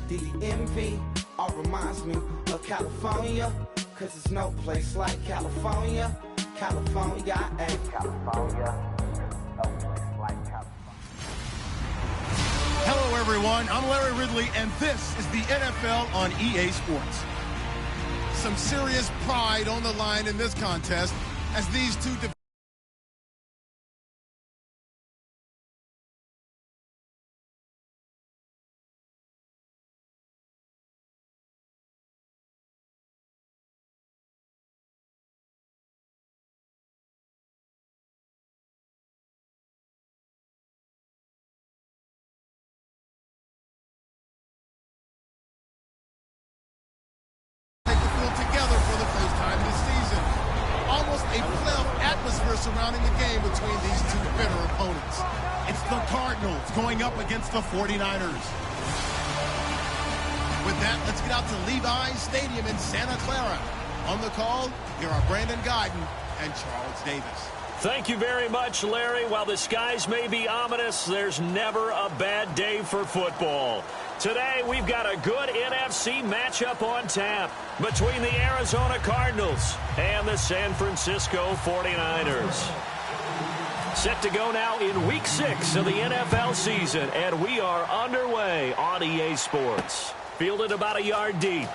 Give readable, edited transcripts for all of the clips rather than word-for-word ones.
DMV. All reminds me of California, cause there's no place like California. California, California, no place like California. Hello everyone, I'm Larry Ridley and this is the NFL on EA Sports. Some serious pride on the line in this contest as these two together for the first time this season. Almost a playoff atmosphere surrounding the game between these two bitter opponents. It's the Cardinals going up against the 49ers. With that, let's get out to Levi's Stadium in Santa Clara. On the call, here are Brandon Guyton and Charles Davis. Thank you very much, Larry. While the skies may be ominous, there's never a bad day for football. Today, we've got a good NFC matchup on tap between the Arizona Cardinals and the San Francisco 49ers. Set to go now in Week 6 of the NFL season, and we are underway on EA Sports. Fielded about a yard deep.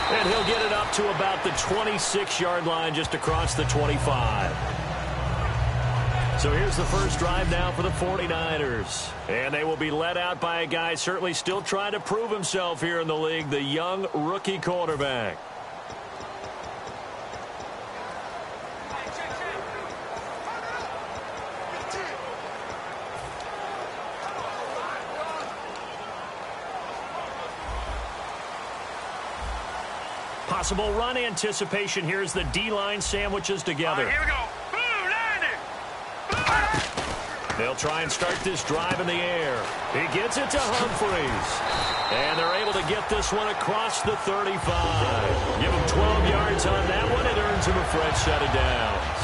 And he'll get it up to about the 26-yard line just across the 25. So here's the first drive now for the 49ers. And they will be led out by a guy certainly still trying to prove himself here in the league, the young rookie quarterback. Possible run anticipation here as the D-line sandwiches together. All right, here we go. They'll try and start this drive in the air. He gets it to Humphries. And they're able to get this one across the 35. Give him 12 yards on that one. It earns him a fresh set of downs.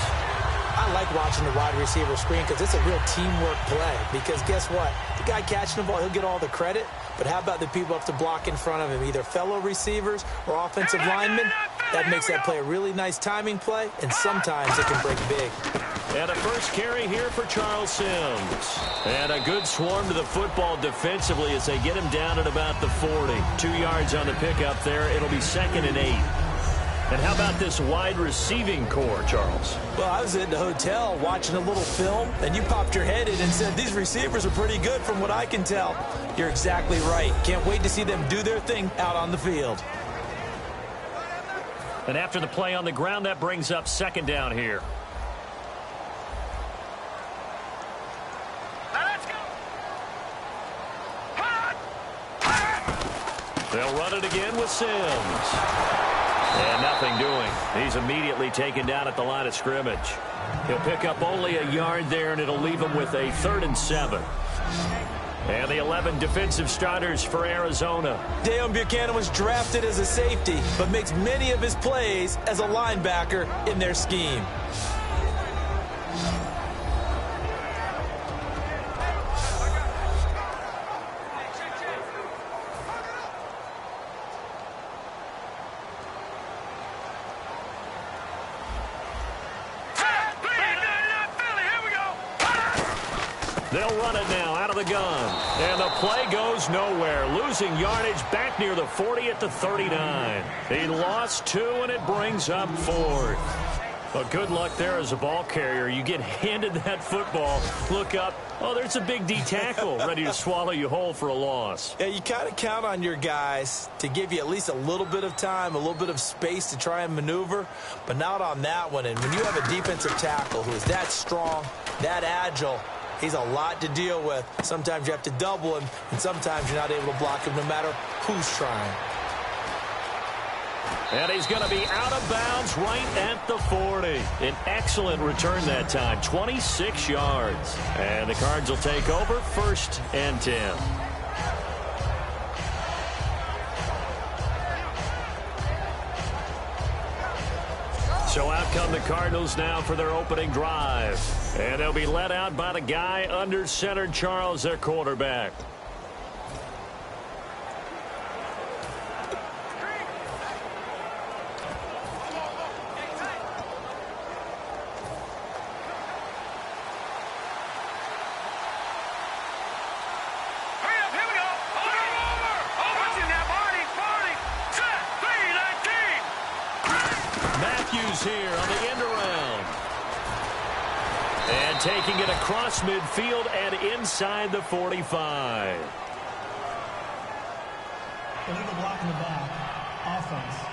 I like watching the wide receiver screen because it's a real teamwork play. Because guess what? The guy catching the ball, he'll get all the credit. But how about the people up to block in front of him, either fellow receivers or offensive linemen? That makes that play a really nice timing play, and sometimes it can break big. And a first carry here for Charles Sims. And a good swarm to the football defensively as they get him down at about the 40. 2 yards on the pickup there. It'll be 2nd and 8. And how about this wide receiving core, Charles? Well, I was in the hotel watching a little film, and you popped your head in and said, these receivers are pretty good from what I can tell. You're exactly right. Can't wait to see them do their thing out on the field. And after the play on the ground, that brings up 2nd down here. They'll run it again with Sims. And nothing doing. He's immediately taken down at the line of scrimmage. He'll pick up only a yard there, and it'll leave him with a 3rd and 7. And the 11 defensive starters for Arizona. Deion Buchanan was drafted as a safety, but makes many of his plays as a linebacker in their scheme. They'll run it now out of the gun. And the play goes nowhere. Losing yardage back near the 40 at the 39. He lost 2, and it brings up 4th. But good luck there as a ball carrier. You get handed that football, look up, oh, there's a big D tackle ready to swallow you whole for a loss. Yeah, you kind of count on your guys to give you at least a little bit of time, a little bit of space to try and maneuver, but not on that one. And when you have a defensive tackle who is that strong, that agile, he's a lot to deal with. Sometimes you have to double him, and sometimes you're not able to block him no matter who's trying. And he's going to be out of bounds right at the 40. An excellent return that time, 26 yards. And the Cards will take over, 1st and 10. So out come the Cardinals now for their opening drive. And they'll be let out by the guy under center, Charles, their quarterback. Here on the end around. And taking it across midfield and inside the 45. Illegal block in the back. Offense.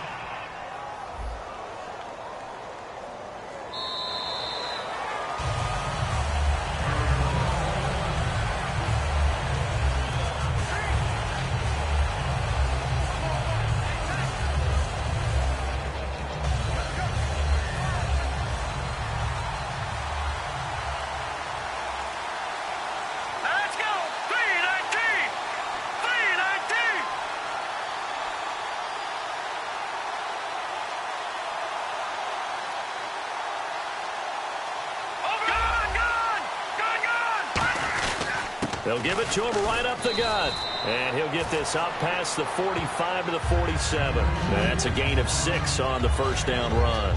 They'll give it to him right up the gut. And he'll get this out past the 45 to the 47. That's a gain of 6 on the first down run.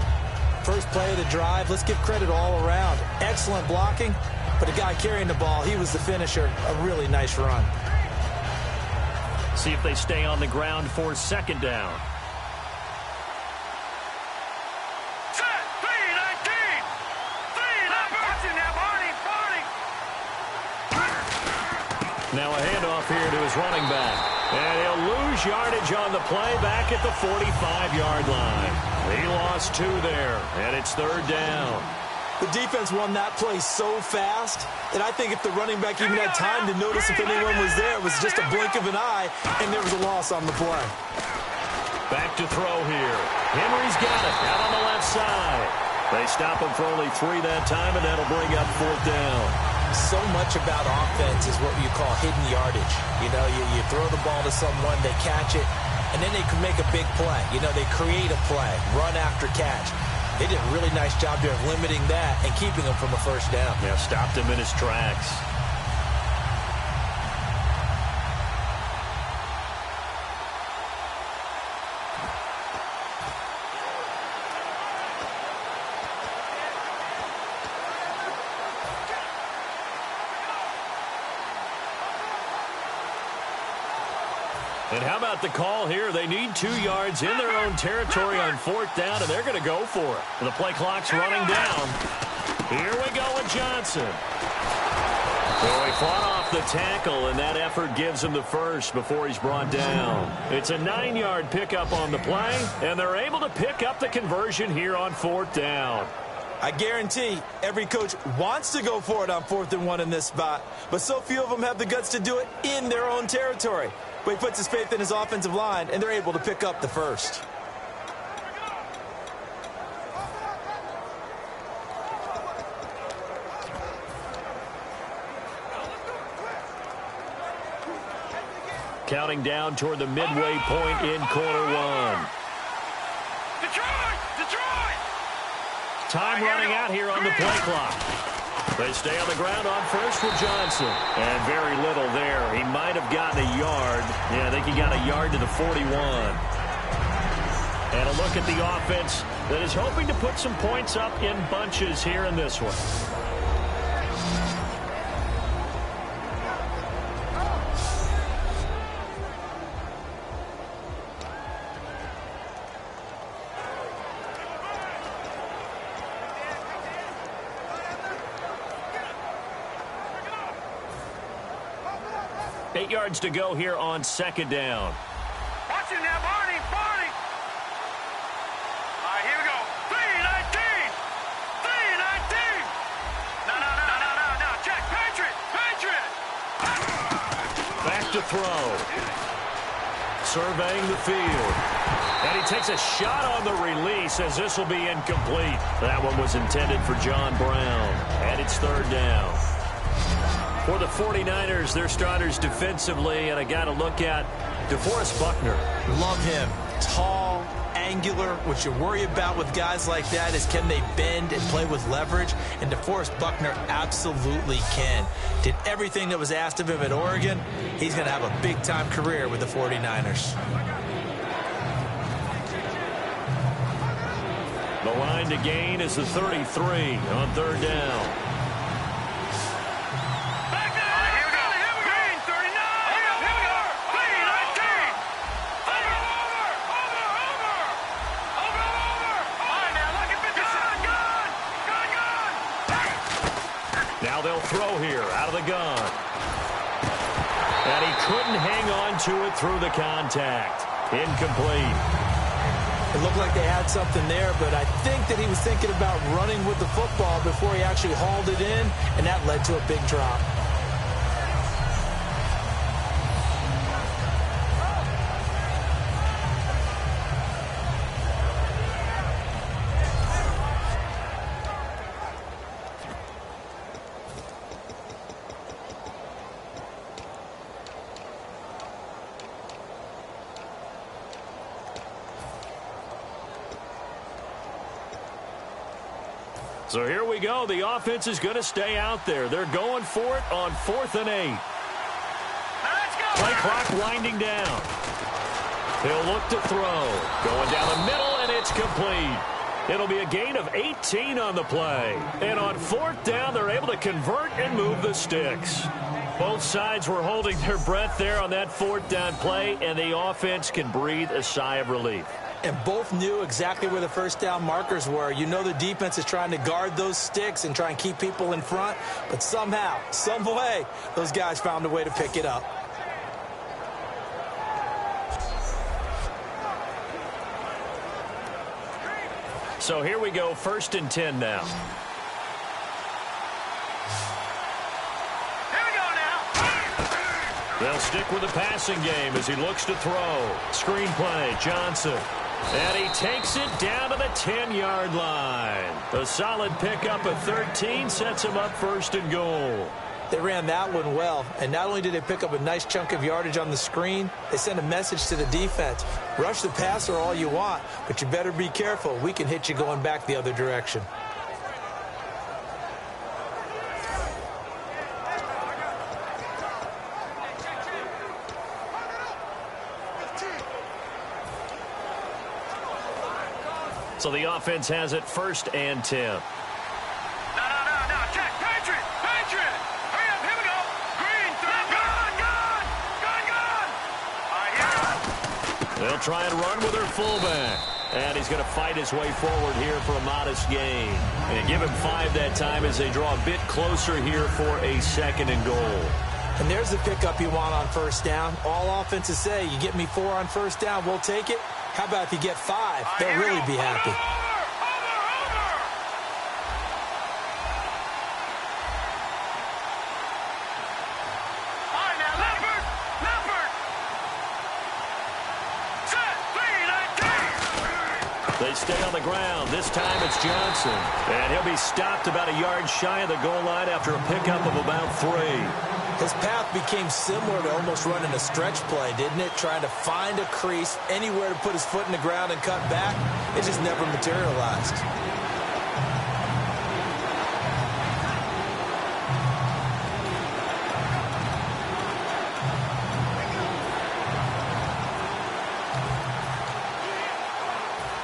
First play of the drive, let's give credit all around. Excellent blocking, but the guy carrying the ball, he was the finisher. A really nice run. See if they stay on the ground for second down. Now a handoff here to his running back. And he'll lose yardage on the play back at the 45-yard line. He lost 2 there, and it's third down. The defense won that play so fast that I think if the running back even had time to notice if anyone was there, it was just a blink of an eye, and there was a loss on the play. Back to throw here. Henry's got it out on the left side. They stop him for only 3 that time, and that'll bring up fourth down. So much about offense is what you call hidden yardage. You know, you throw the ball to someone, they catch it, and then they can make a big play. You know, they create a play, run after catch. They did a really nice job there of limiting that and keeping him from a first down. Yeah, stopped him in his tracks. And how about the call here? They need 2 yards in their own territory on fourth down, and they're going to go for it. The play clock's running down. Here we go with Johnson. So he fought off the tackle, and that effort gives him the first before he's brought down. It's a 9-yard pickup on the play, and they're able to pick up the conversion here on fourth down. I guarantee every coach wants to go for it on 4th and 1 in this spot, but so few of them have the guts to do it in their own territory. But he puts his faith in his offensive line, and they're able to pick up the first. Counting down toward the midway point in quarter 1. Detroit! Time running out here on the play clock. They stay on the ground on first with Johnson. And very little there. He might have gotten a yard. Yeah, I think he got a yard to the 41. And a look at the offense that is hoping to put some points up in bunches here in this one. Eight yards to go here on second down. Watch it now, Barney. All right, here we go. 3-19. No. Check. Patriot. Back to throw. Surveying the field. And he takes a shot on the release as this will be incomplete. That one was intended for John Brown. And it's third down. For the 49ers, their starters defensively, and I got to look at DeForest Buckner. Love him. Tall, angular. What you worry about with guys like that is can they bend and play with leverage? And DeForest Buckner absolutely can. Did everything that was asked of him at Oregon. He's going to have a big-time career with the 49ers. The line to gain is the 33 on third down. Now they'll throw here out of the gun. And he couldn't hang on to it through the contact. Incomplete. It looked like they had something there, but I think that he was thinking about running with the football before he actually hauled it in, and that led to a big drop. So here we go. The offense is going to stay out there. They're going for it on 4th and 8. Let's go. Play clock winding down. He'll look to throw. Going down the middle, and it's complete. It'll be a gain of 18 on the play. And on 4th down, they're able to convert and move the sticks. Both sides were holding their breath there on that 4th down play, and the offense can breathe a sigh of relief. And both knew exactly where the first down markers were. You know the defense is trying to guard those sticks and try and keep people in front. But somehow, some way, those guys found a way to pick it up. So here we go, 1st and 10 now. Here we go now. They'll stick with the passing game as he looks to throw. Screen play, Johnson. And he takes it down to the 10-yard line. A solid pickup of 13 sets him up 1st and goal. They ran that one well, and not only did they pick up a nice chunk of yardage on the screen, they sent a message to the defense. Rush the passer all you want, but you better be careful. We can hit you going back the other direction. So the offense has it 1st and 10. No. Check. Patriot. Hurry up. Here we go. Green. Gone. They'll try and run with their fullback. And he's going to fight his way forward here for a modest gain. And give him 5 that time as they draw a bit closer here for a 2nd and goal. And there's the pickup you want on 1st down. All offenses say, you get me 4 on 1st down, we'll take it. How about if you get 5? They'll really be happy. Over. All right, now, Leopard. Set. 3-19. They stay on the ground. This time it's Johnson. And he'll be stopped about a yard shy of the goal line after a pickup of about 3. His path became similar to almost running a stretch play, didn't it? Trying to find a crease, anywhere to put his foot in the ground and cut back. It just never materialized.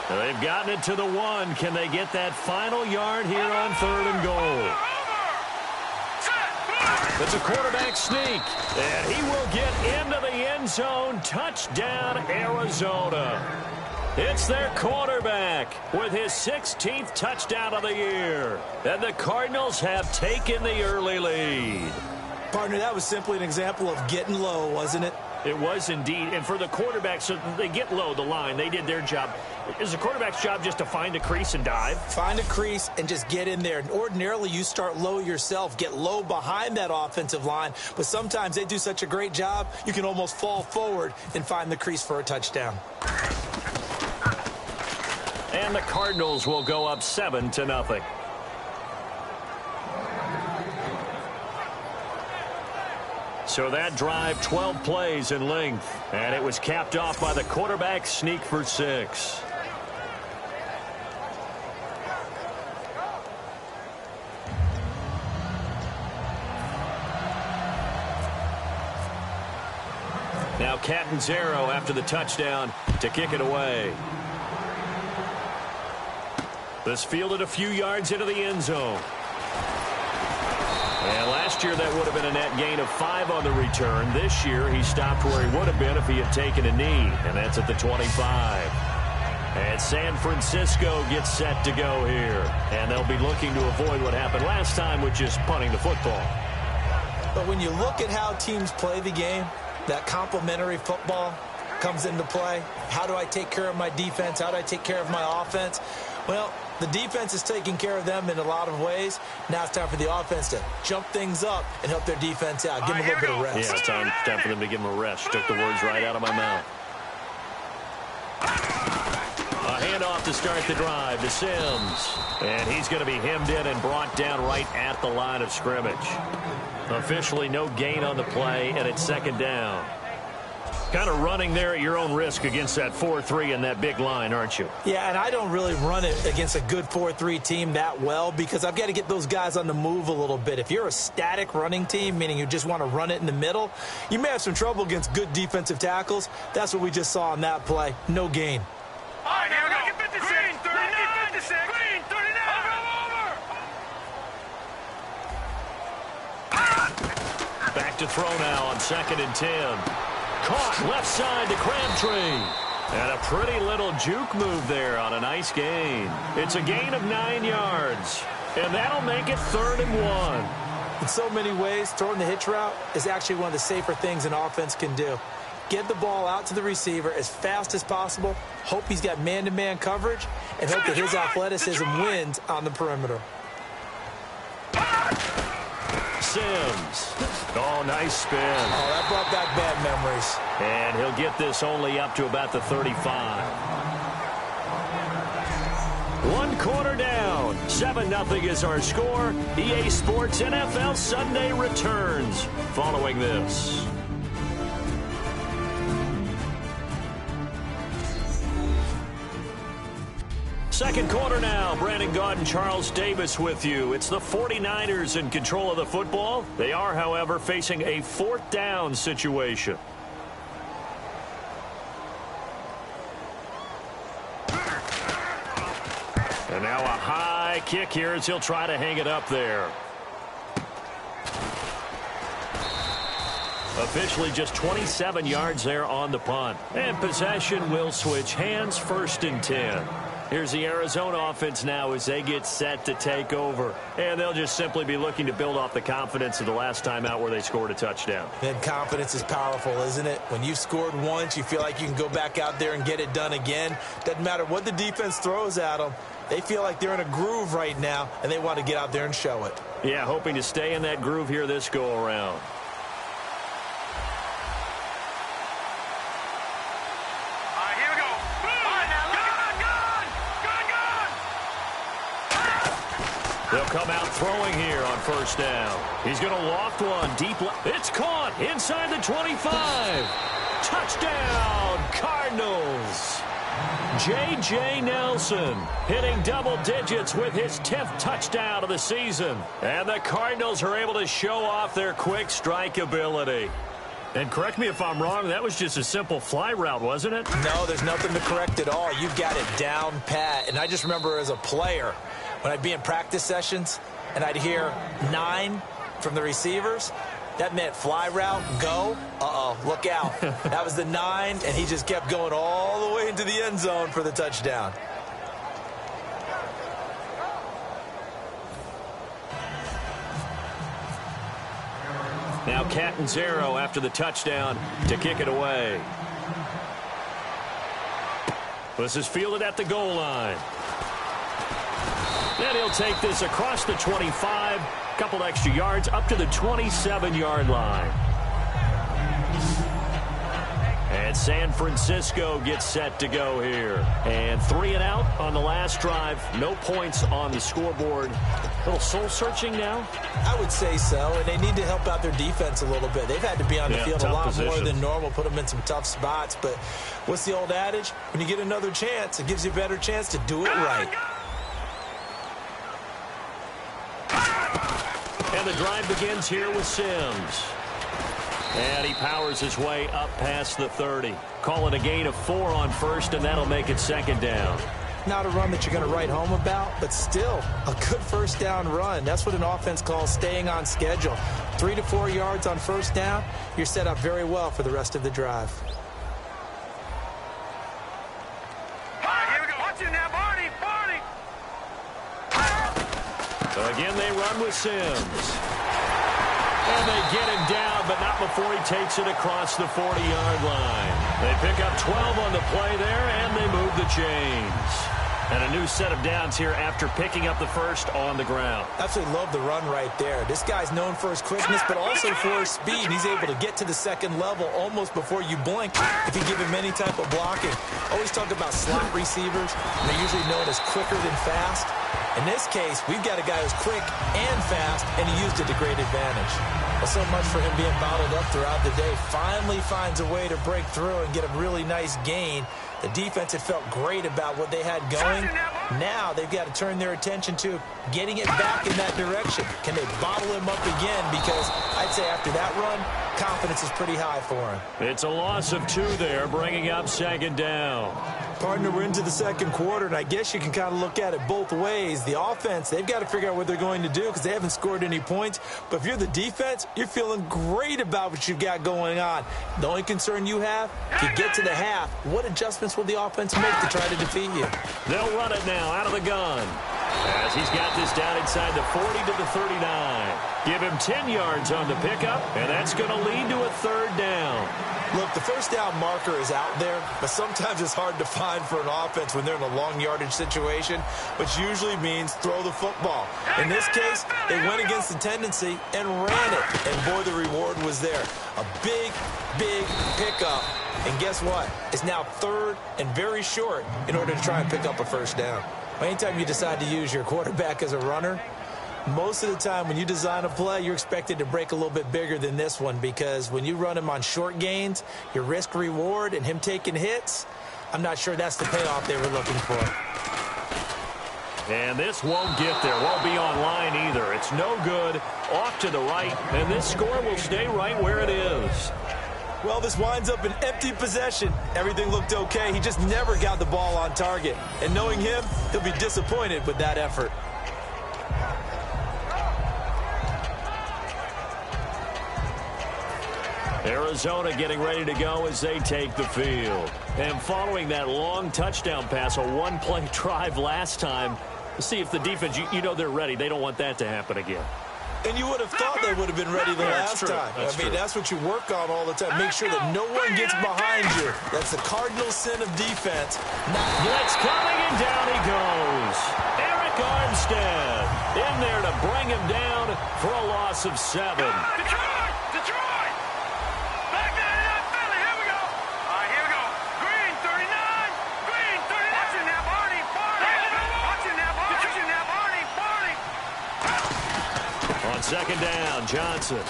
They've gotten it to the 1. Can they get that final yard here on 3rd and goal? It's a quarterback sneak, and he will get into the end zone. Touchdown, Arizona. It's their quarterback with his 16th touchdown of the year. And the Cardinals have taken the early lead. Partner, that was simply an example of getting low, wasn't it? It was indeed. And for the quarterback, so they get low the line. They did their job. Is the quarterback's job just to find a crease and dive? Find a crease and just get in there. And ordinarily, you start low yourself, get low behind that offensive line. But sometimes they do such a great job, you can almost fall forward and find the crease for a touchdown. And the Cardinals will go up 7-0. So that drive, 12 plays in length. And it was capped off by the quarterback sneak for 6. Now Catanzaro after the touchdown to kick it away. This fielded a few yards into the end zone. And last year that would have been a net gain of 5 on the return. This year he stopped where he would have been if he had taken a knee, and that's at the 25. And San Francisco gets set to go here. And they'll be looking to avoid what happened last time, which is punting the football. But when you look at how teams play the game, that complementary football comes into play. How do I take care of my defense? How do I take care of my offense? Well, the defense is taking care of them in a lot of ways. Now it's time for the offense to jump things up and help their defense out. Give them a little bit of rest. Yeah, it's time for them to give them a rest. Took the words right out of my mouth. A handoff to start the drive to Sims. And he's going to be hemmed in and brought down right at the line of scrimmage. Officially no gain on the play, and it's second down. Kind of running there at your own risk against that 4-3 and that big line, aren't you? Yeah, and I don't really run it against a good 4-3 team that well because I've got to get those guys on the move a little bit. If you're a static running team, meaning you just want to run it in the middle, you may have some trouble against good defensive tackles. That's what we just saw on that play. No gain. All right, here we go. Green, 39. Green, 39. Over. Back to throw now on 2nd and 10. Caught left side to Crabtree. And a pretty little juke move there on a nice gain. It's a gain of 9 yards. And that'll make it 3rd and 1. In so many ways, throwing the hitch route is actually one of the safer things an offense can do. Get the ball out to the receiver as fast as possible, hope he's got man-to-man coverage, and hope that his athleticism wins on the perimeter. Sims. Oh, nice spin. Oh, that brought back bad memories. And he'll get this only up to about the 35. 1 quarter down. 7-0 is our score. EA Sports NFL Sunday returns following this. Second quarter now. Brandon Gaud and Charles Davis with you. It's the 49ers in control of the football. They are, however, facing a 4th down situation. And now a high kick here as he'll try to hang it up there. Officially just 27 yards there on the punt. And possession will switch hands, 1st and 10. Here's the Arizona offense now as they get set to take over. And they'll just simply be looking to build off the confidence of the last time out where they scored a touchdown. And confidence is powerful, isn't it? When you've scored once, you feel like you can go back out there and get it done again. Doesn't matter what the defense throws at them. They feel like they're in a groove right now, and they want to get out there and show it. Yeah, hoping to stay in that groove here this go-around. They'll come out throwing here on 1st down. He's going to loft one deep left. It's caught inside the 25. Touchdown, Cardinals. J.J. Nelson hitting double digits with his 10th touchdown of the season. And the Cardinals are able to show off their quick strike ability. And correct me if I'm wrong, that was just a simple fly route, wasn't it? No, there's nothing to correct at all. You've got it down pat. And I just remember as a player, when I'd be in practice sessions and I'd hear 9 from the receivers, that meant fly route, go, look out. That was the 9, and he just kept going all the way into the end zone for the touchdown. Now Catanzaro after the touchdown to kick it away. This is fielded at the goal line. Then he'll take this across the 25, couple extra yards up to the 27-yard line. And San Francisco gets set to go here. And 3 and out on the last drive. No points on the scoreboard. A little soul-searching now? I would say so, and they need to help out their defense a little bit. They've had to be on the field a lot more than normal, put them in some tough spots. But what's the old adage? When you get another chance, it gives you a better chance to do it right. And the drive begins here with Sims. And he powers his way up past the 30. Call it a gain of 4 on first, and that'll make it 2nd down. Not a run that you're going to write home about, but still a good first down run. That's what an offense calls staying on schedule. 3 to 4 yards on first down, you're set up very well for the rest of the drive. All right, here we go. Watch it now, Barney. So again, they run with Sims. And they get him down, but not before he takes it across the 40-yard line. They pick up 12 on the play there, and they move the chains. And a new set of downs here after picking up the first on the ground. Absolutely love the run right there. This guy's known for his quickness, but also for his speed. He's able to get to the second level almost before you blink if you give him any type of blocking. Always talk about slot receivers. They're usually known as quicker than fast. In this case, we've got a guy who's quick and fast, and he used it to great advantage. Well, so much for him being bottled up throughout the day. Finally finds a way to break through and get a really nice gain. The defense had felt great about what they had going. Now they've got to turn their attention to getting it back in that direction. Can they bottle him up again? Because I'd say after that run, confidence is pretty high for him. It's a loss of 2 there, bringing up 2nd down. Partner, we're into the second quarter, and I guess you can kind of look at it both ways. The offense, they've got to figure out what they're going to do because they haven't scored any points. But if you're the defense, you're feeling great about what you've got going on. The only concern you have, if you get to the half, what adjustments will the offense make to try to defeat you? They'll run it now out of the gun. As he's got this down inside the 40 to the 39. Give him 10 yards on the pickup, and that's going to lead to a 3rd down. Look, the first down marker is out there, but sometimes it's hard to find for an offense when they're in a long yardage situation, which usually means throw the football. In this case, they went against the tendency and ran it, and boy, the reward was there. A big, big pickup, and guess what? It's now 3rd and very short in order to try and pick up a first down. Anytime you decide to use your quarterback as a runner, most of the time when you design a play, you're expected to break a little bit bigger than this one because when you run him on short gains, your risk reward and him taking hits, I'm not sure that's the payoff they were looking for. And this won't get there. Won't be online either. It's no good. Off to the right, and this score will stay right where it is. Well, this winds up an empty possession. Everything looked okay. He just never got the ball on target. And knowing him, he'll be disappointed with that effort. Arizona getting ready to go as they take the field. And following that long touchdown pass, a one-play drive last time, see if the defense, you know they're ready. They don't want that to happen again. And you would have thought they would have been ready the last time. That's what you work on all the time. Make sure that no one gets behind you. That's the cardinal sin of defense. Blitz coming, and down he goes. Eric Armstead in there to bring him down for a loss of 7. Detroit! Back there in Philly. Here we go. All right, here we go. Green, 39. Green, 39. Watching now, Barney. Watching now, Barney. On 2nd down, Johnson.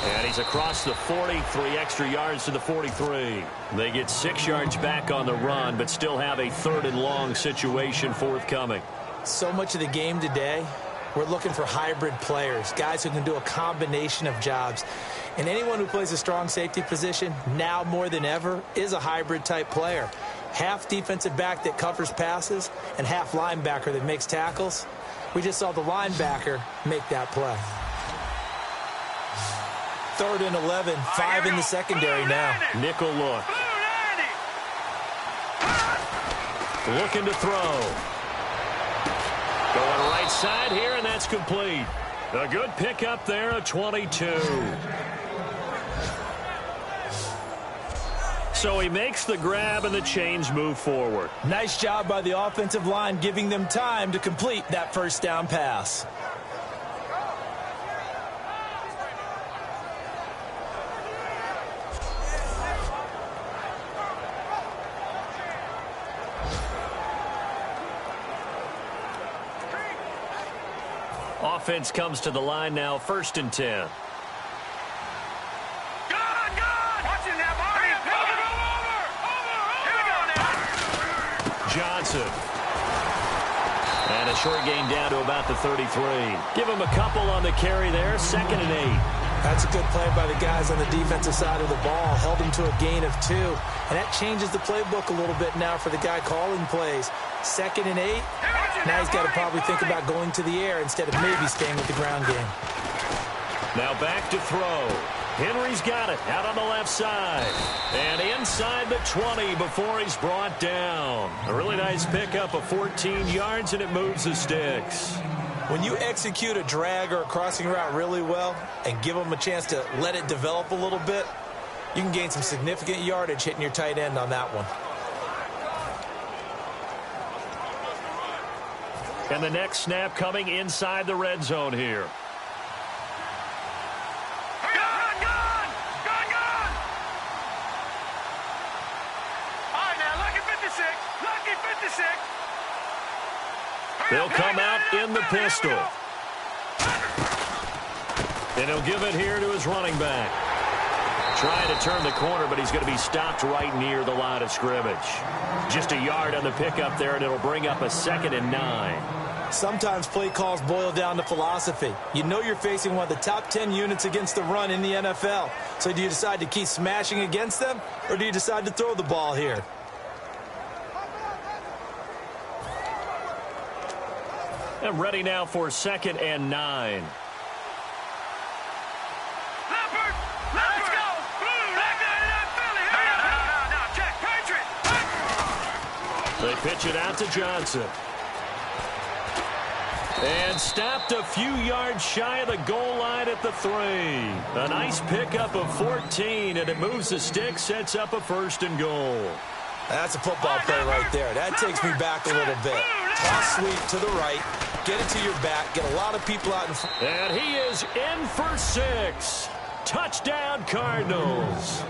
And he's across the 40, 3 extra yards to the 43. They get 6 yards back on the run, but still have a 3rd and long situation forthcoming. So much of the game today, we're looking for hybrid players, guys who can do a combination of jobs. And anyone who plays a strong safety position, now more than ever, is a hybrid-type player. Half defensive back that covers passes and half linebacker that makes tackles. We just saw the linebacker make that play. 3rd and 11, 5 in the secondary now. Nickel look. Looking to throw. Going right side here, and that's complete. A good pickup there, a 22. So he makes the grab, and the chains move forward. Nice job by the offensive line, giving them time to complete that first down pass. Offense comes to the line now, 1st and 10. Johnson. And a short gain down to about the 33. Give him a couple on the carry there, 2nd and 8. That's a good play by the guys on the defensive side of the ball. Held him to a gain of 2. And that changes the playbook a little bit now for the guy calling plays. 2nd and 8. Now he's got to probably think about going to the air instead of maybe staying with the ground game. Now back to throw. Henry's got it out on the left side. And inside the 20 before he's brought down. A really nice pickup of 14 yards, and it moves the sticks. When you execute a drag or a crossing route really well and give them a chance to let it develop a little bit, you can gain some significant yardage hitting your tight end on that one. And the next snap coming inside the red zone here. Gun! All right, now, lucky 56. Lucky 56. They'll come out in the pistol. And he'll give it here to his running back. Trying to turn the corner, but he's going to be stopped right near the line of scrimmage. Just a yard on the pickup there, and it'll bring up a 2nd and 9. Sometimes play calls boil down to philosophy. You know you're facing one of the top 10 units against the run in the NFL. So do you decide to keep smashing against them, or do you decide to throw the ball here? And ready now for 2nd and 9. Leopard! Let's go! Blue! Back down Philly! No, check! Patriot! They pitch it out to Johnson. And stopped a few yards shy of the goal line at the 3. A nice pickup of 14, and it moves the stick, sets up a 1st and goal. That's a football play right there. That takes me back a little bit. Toss sweep to the right. Get it to your back. Get a lot of people out in front. And he is in for 6. Touchdown, Cardinals.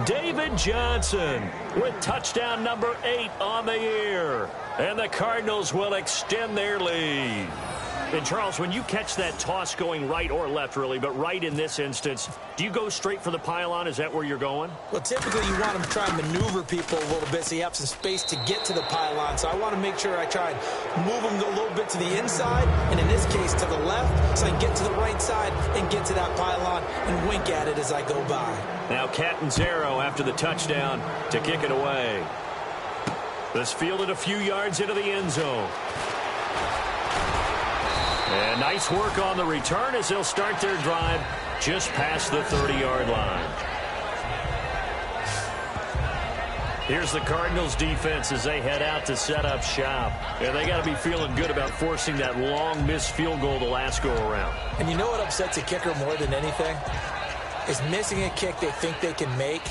David Johnson with touchdown number 8 on the year. And the Cardinals will extend their lead. And, Charles, when you catch that toss going right or left, really, but right in this instance, do you go straight for the pylon? Is that where you're going? Well, typically you want to try and maneuver people a little bit so you have some space to get to the pylon. So I want to make sure I try and move them a little bit to the inside, and in this case to the left, so I can get to the right side and get to that pylon and wink at it as I go by. Now Catanzaro after the touchdown to kick it away. This fielded a few yards into the end zone. And nice work on the return as they'll start their drive just past the 30-yard line. Here's the Cardinals defense as they head out to set up shop. And they got to be feeling good about forcing that long missed field goal the last go-around. And you know what upsets a kicker more than anything? Is missing a kick they think they can make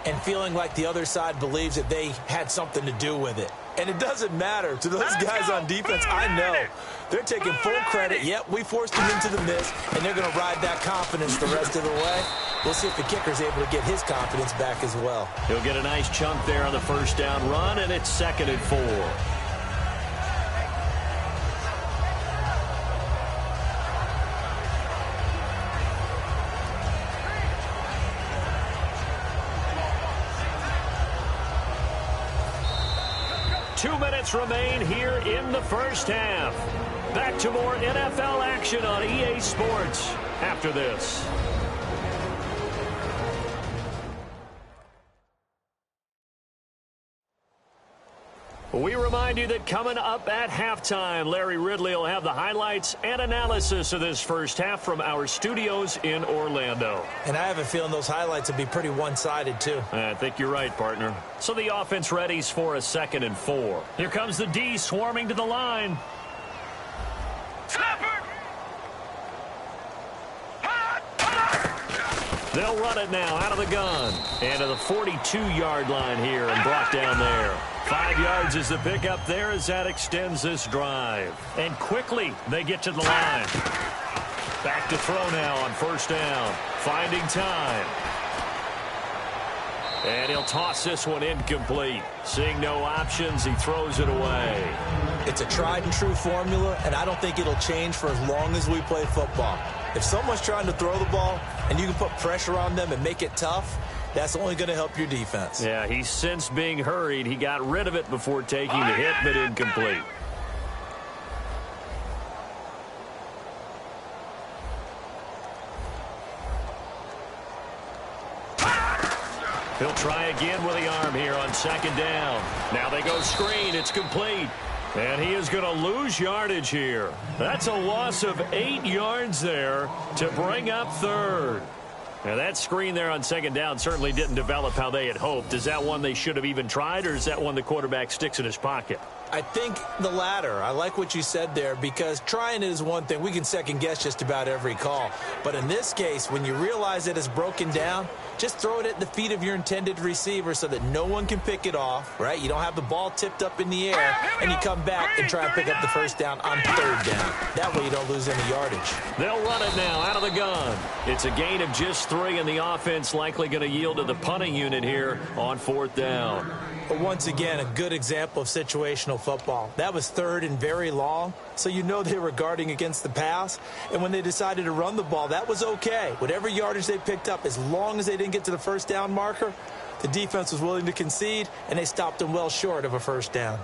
and feeling like the other side believes that they had something to do with it. And it doesn't matter to those guys on defense. I know they're taking full credit. Yep, we forced them into the miss, and they're going to ride that confidence the rest of the way. We'll see if the kicker's able to get his confidence back as well. He'll get a nice chunk there on the first down run, and it's 2nd and 4. 2 minutes remain here in the first half. Back to more NFL action on EA Sports after this. We remind you that coming up at halftime, Larry Ridley will have the highlights and analysis of this first half from our studios in Orlando. And I have a feeling those highlights will be pretty one-sided, too. I think you're right, partner. So the offense readies for a 2nd and 4. Here comes the D swarming to the line. They'll run it now out of the gun. And to the 42-yard line here and brought down there. 5 yards is the pickup there as that extends this drive. And quickly they get to the line. Back to throw now on first down. Finding time. And he'll toss this one incomplete. Seeing no options, he throws it away. It's a tried and true formula, and I don't think it'll change for as long as we play football. If someone's trying to throw the ball and you can put pressure on them and make it tough, that's only going to help your defense. Yeah, he sensed being hurried. He got rid of it before taking the hit, but incomplete. He'll try again with the arm here on second down. Now they go screen. It's complete. And he is going to lose yardage here. That's a loss of 8 yards there to bring up third. Now that screen there on second down certainly didn't develop how they had hoped. Is that one they should have even tried, or is that one the quarterback sticks in his pocket? I think the latter. I like what you said there, because trying it is one thing. We can second guess just about every call. But in this case, when you realize that it's broken down, just throw it at the feet of your intended receiver so that no one can pick it off, right? You don't have the ball tipped up in the air, and you come back and try and pick up the first down on third down. That way you don't lose any yardage. They'll run it now out of the gun. It's a gain of just 3, and the offense likely going to yield to the punting unit here on fourth down. But once again, a good example of situational football. That was third and very long, so you know they were guarding against the pass. And when they decided to run the ball, that was okay. Whatever yardage they picked up, as long as they didn't get to the first down marker, the defense was willing to concede, and they stopped them well short of a first down.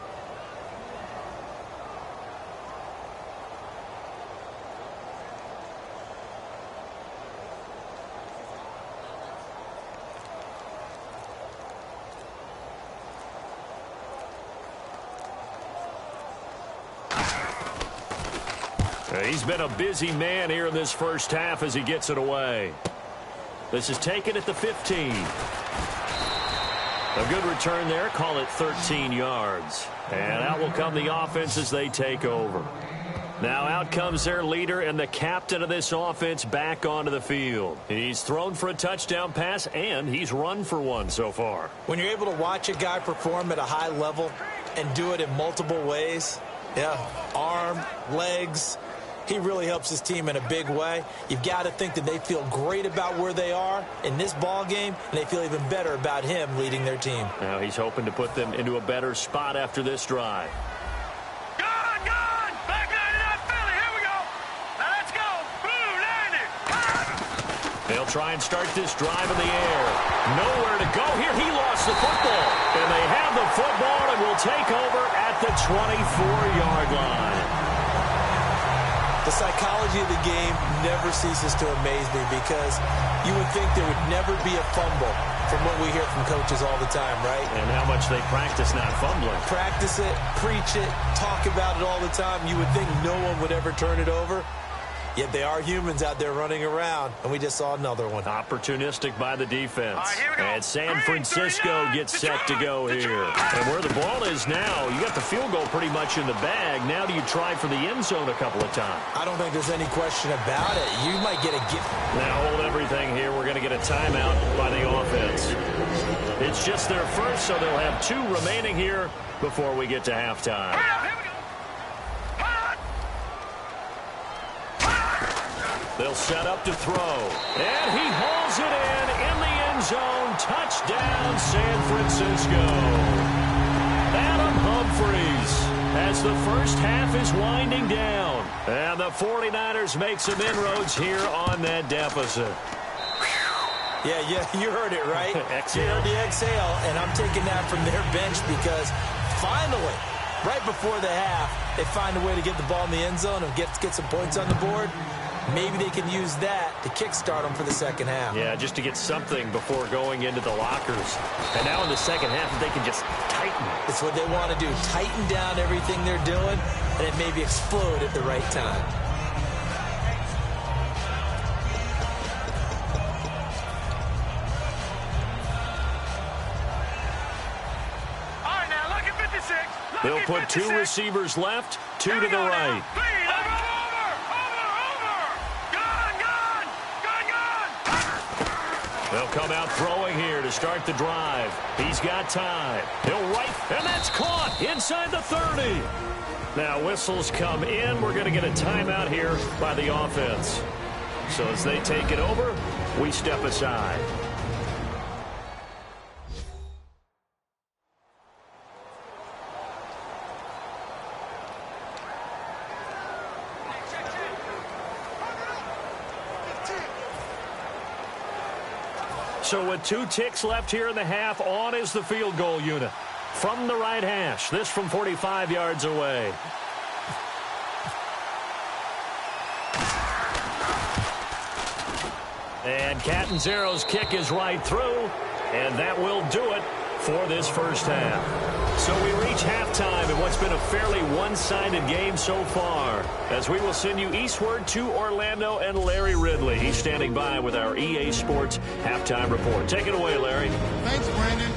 He's been a busy man here in this first half as he gets it away. This is taken at the 15. A good return there. Call it 13 yards. And out will come the offense as they take over. Now out comes their leader and the captain of this offense back onto the field. He's thrown for a touchdown pass, and he's run for one so far. When you're able to watch a guy perform at a high level and do it in multiple ways, arm, legs, he really helps his team in a big way. You've got to think that they feel great about where they are in this ball game, and they feel even better about him leading their team. Now he's hoping to put them into a better spot after this drive. Gone! Back 99 Philly, here we go! Now let's go! Blue landed! They'll try and start this drive in the air. Nowhere to go here. He lost the football. And they have the football and will take over at the 24-yard line. The psychology of the game never ceases to amaze me, because you would think there would never be a fumble from what we hear from coaches all the time, right? And how much they practice not fumbling. Practice it, preach it, talk about it all the time. You would think no one would ever turn it over. Yet they are humans out there running around, and we just saw another one. Opportunistic by the defense. And San Francisco gets set to go here. And where the ball is now, you got the field goal pretty much in the bag. Now do you try for the end zone a couple of times? I don't think there's any question about it. You might get a gift. Now hold everything here. We're going to get a timeout by the offense. It's just their first, so they'll have 2 remaining here before we get to halftime. They'll set up to throw. And he hauls it in the end zone. Touchdown, San Francisco. Adam Humphries, as the first half is winding down. And the 49ers make some inroads here on that deficit. Yeah, you heard it, right? Exhale. You heard the exhale, and I'm taking that from their bench, because finally, right before the half, they find a way to get the ball in the end zone and get some points on the board. Maybe they can use that to kickstart them for the second half. Yeah, just to get something before going into the lockers. And now in the second half, they can just tighten. It's what they want to do. Tighten down everything they're doing, and it maybe explode at the right time. All right, now look at 56. They'll put 2 receivers left, 2 to the right. They'll come out throwing here to start the drive. He's got time. He'll right, and that's caught inside the 30. Now whistles come in. We're going to get a timeout here by the offense. So as they take it over, we step aside. So with 2 ticks left here in the half, on is the field goal unit. From the right hash, this from 45 yards away. And Catanzaro's kick is right through. And that will do it for this first half. So we reach halftime in what's been a fairly one-sided game so far, as we will send you eastward to Orlando and Larry Ridley. He's standing by with our EA Sports halftime report. Take it away, Larry. Thanks, Brandon.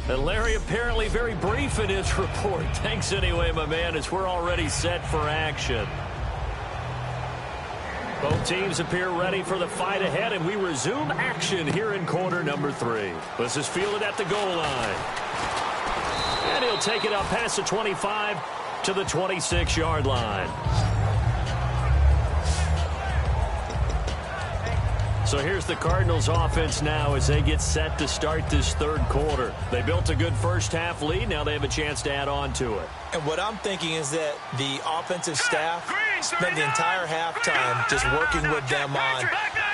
And Larry apparently very brief in his report. Thanks anyway, my man, as we're already set for action. Both teams appear ready for the fight ahead, and we resume action here in quarter number 3. This is fielded at the goal line. And he'll take it up past the 25 to the 26-yard line. So here's the Cardinals offense now as they get set to start this third quarter. They built a good first half lead. Now they have a chance to add on to it. And what I'm thinking is that the offensive staff spent the entire halftime just working with them on,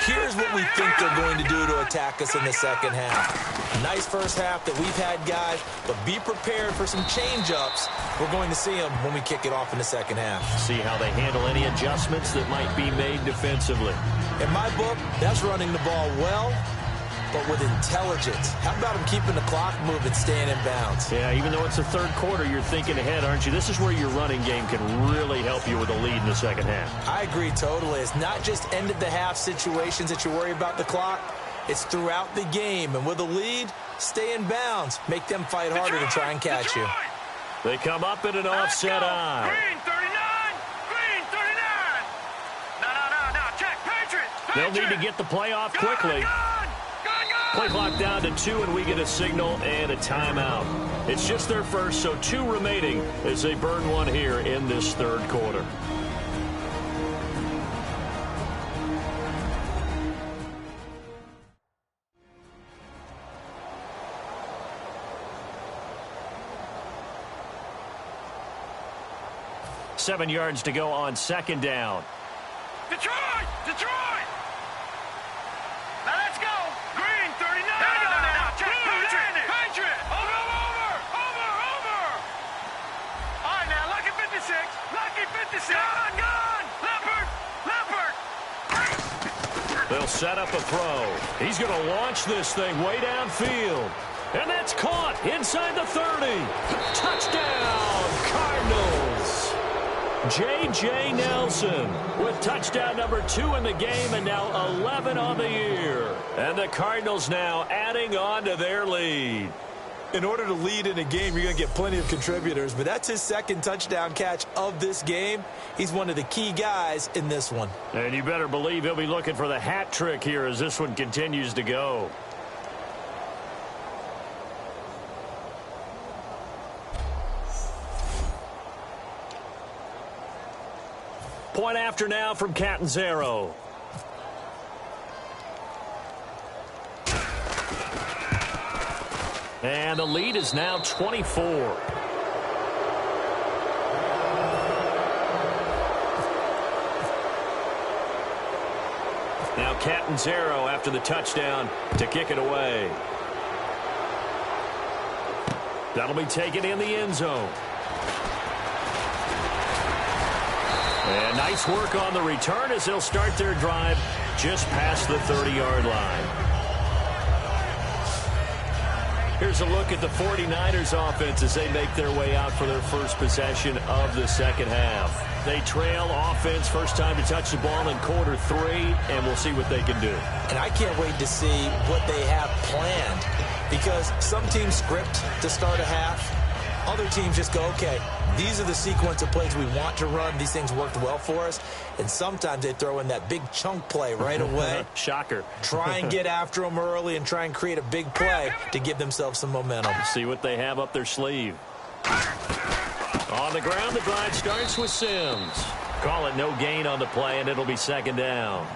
here's what we think they're going to do to attack us in the second half. Nice first half that we've had, guys, but be prepared for some change-ups. We're going to see them when we kick it off in the second half. See how they handle any adjustments that might be made defensively. In my book, that's running the ball well, but with intelligence. How about them keeping the clock moving, staying in bounds? Yeah, even though it's the third quarter, you're thinking ahead, aren't you? This is where your running game can really help you with a lead in the second half. I agree totally. It's not just end-of-the-half situations that you worry about the clock. It's throughout the game. And with a lead, stay in bounds. Make them fight harder to try and catch you. They come up in an offset eye. Green 39. Green 39. No, check. Patriot. They'll need to get the play off quickly. Play clock down to 2, and we get a signal and a timeout. It's just their first, so 2 remaining as they burn one here in this third quarter. Seven yards to go on second down. Detroit! Now let's go! Green 39! Now, check! Patriot! Over! All right, now, lucky 56! Gone! Leopard! They'll set up a throw. He's going to launch this thing way downfield. And that's caught inside the 30. Touchdown, Cardinals! J.J. Nelson with touchdown number 2 in the game and now 11 on the year. And the Cardinals now adding on to their lead. In order to lead in a game, you're going to get plenty of contributors, but that's his second touchdown catch of this game. He's one of the key guys in this one. And you better believe he'll be looking for the hat trick here as this one continues to go. Point after now from Catanzaro. And the lead is now 24. Now Catanzaro after the touchdown to kick it away. That'll be taken in the end zone. And nice work on the return as they'll start their drive just past the 30-yard line. Here's a look at the 49ers offense as they make their way out for their first possession of the second half. They trail offense first time to touch the ball in quarter 3, and we'll see what they can do. And I can't wait to see what they have planned, because some teams script to start a half. Other teams just go, okay, these are the sequence of plays we want to run. These things worked well for us. And sometimes they throw in that big chunk play right away. Shocker. Try and get after them early and try and create a big play to give themselves some momentum. See what they have up their sleeve. On the ground, the drive starts with Sims. Call it no gain on the play, and it'll be second down.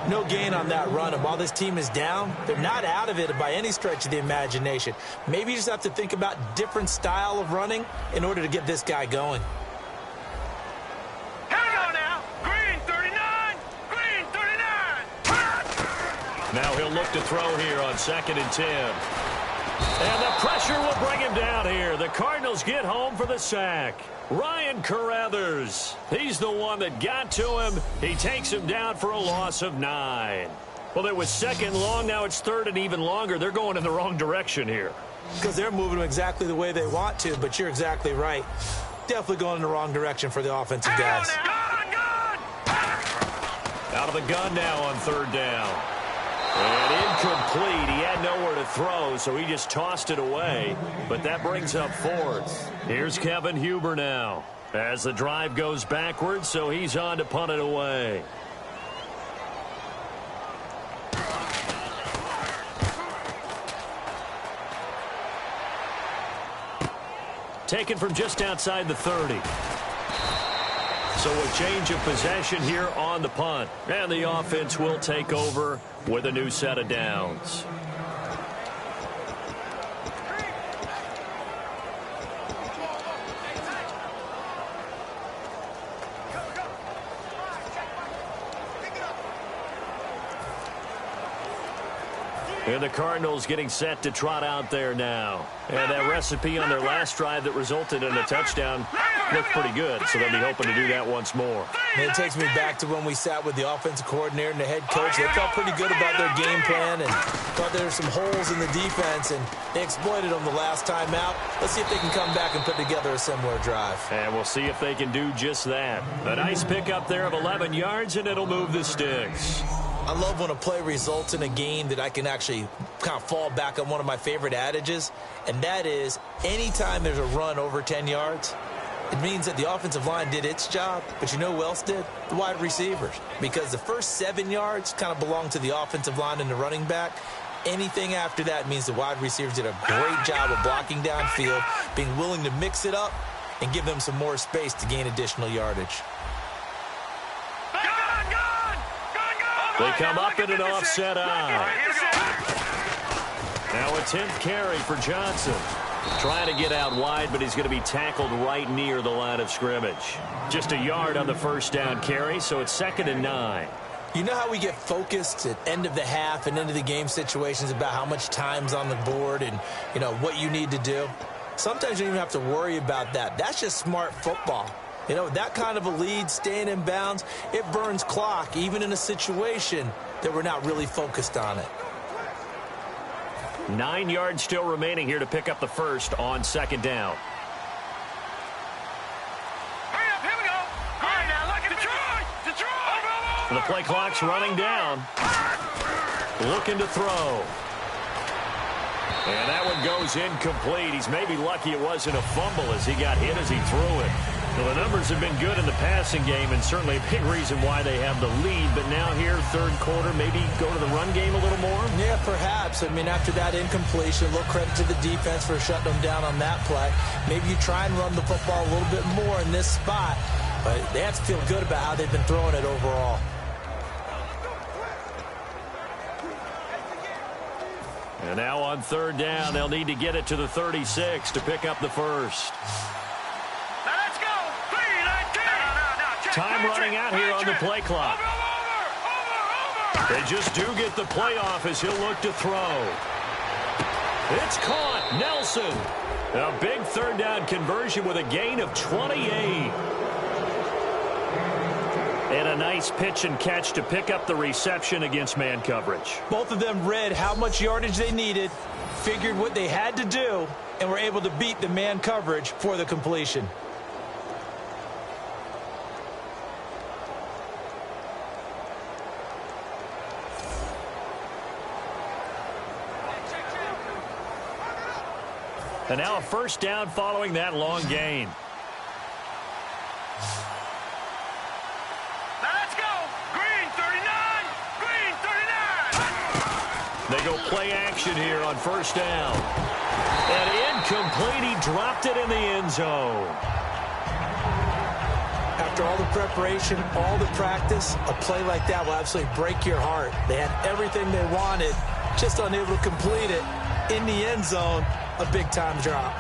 No gain on that run, and while this team is down, they're not out of it by any stretch of the imagination. Maybe you just have to think about different style of running in order to get this guy going. Here we go now. Green 39. Green 39. Now he'll look to throw here on 2nd and 10. And the pressure will bring him down here. The Cardinals get home for the sack. Ryan Carruthers, he's the one that got to him. He takes him down for a loss of 9. Well, it was second long. Now it's third and even longer. They're going in the wrong direction here. Because they're moving them exactly the way they want to, but you're exactly right. Definitely going in the wrong direction for the offensive guys. Out of the gun now on third down. And incomplete. He had nowhere to throw, so he just tossed it away. But that brings up fourth. Here's Kevin Huber now as the drive goes backwards, so he's on to punt it away. Taken from just outside the 30. So a change of possession here on the punt. And the offense will take over with a new set of downs. And the Cardinals getting set to trot out there now. And that recipe on their last drive that resulted in a touchdown looked pretty good, so they'll be hoping to do that once more. And it takes me back to when we sat with the offensive coordinator and the head coach. They felt pretty good about their game plan and thought there were some holes in the defense, and they exploited them the last time out. Let's see if they can come back and put together a similar drive. And we'll see if they can do just that. A nice pickup there of 11 yards, and it'll move the sticks. I love when a play results in a gain that I can actually kind of fall back on one of my favorite adages, and that is anytime there's a run over 10 yards, it means that the offensive line did its job, but you know who else did? The wide receivers. Because the first 7 yards kind of belong to the offensive line and the running back. Anything after that means the wide receivers did a great job of blocking downfield, being willing to mix it up, and give them some more space to gain additional yardage. They come up in an offset eye. Now a 10th carry for Johnson. Trying to get out wide, but he's going to be tackled right near the line of scrimmage. Just a yard on the first down carry, so it's 2nd and 9. You know how we get focused at end of the half and end of the game situations about how much time's on the board and, you know, what you need to do? Sometimes you don't even have to worry about that. That's just smart football. You know, that kind of a lead, staying in bounds, it burns clock, even in a situation that we're not really focused on it. 9 yards still remaining here to pick up the first on 2nd down. Hurry up, here we go. All right, now look at Detroit. The play clock's running down. Looking to throw. And that one goes incomplete. He's maybe lucky it wasn't a fumble as he got hit as he threw it. Well, the numbers have been good in the passing game and certainly a big reason why they have the lead. But now here, third quarter, maybe go to the run game a little more? Yeah, perhaps. I mean, after that incompletion, a little credit to the defense for shutting them down on that play. Maybe you try and run the football a little bit more in this spot. But they have to feel good about how they've been throwing it overall. And now on third down, they'll need to get it to the 36 to pick up the first. Time running out here on the play clock. They just do get the play off as he'll look to throw. It's caught. Nelson. A big third down conversion with a gain of 28. And a nice pitch and catch to pick up the reception against man coverage. Both of them read how much yardage they needed, figured what they had to do, and were able to beat the man coverage for the completion. And now a first down following that long gain. Let's go. Green 39. Green 39. They go play action here on first down. And incomplete. He dropped it in the end zone. After all the preparation, all the practice, a play like that will absolutely break your heart. They had everything they wanted, just unable to complete it. In the end zone, a big-time drop.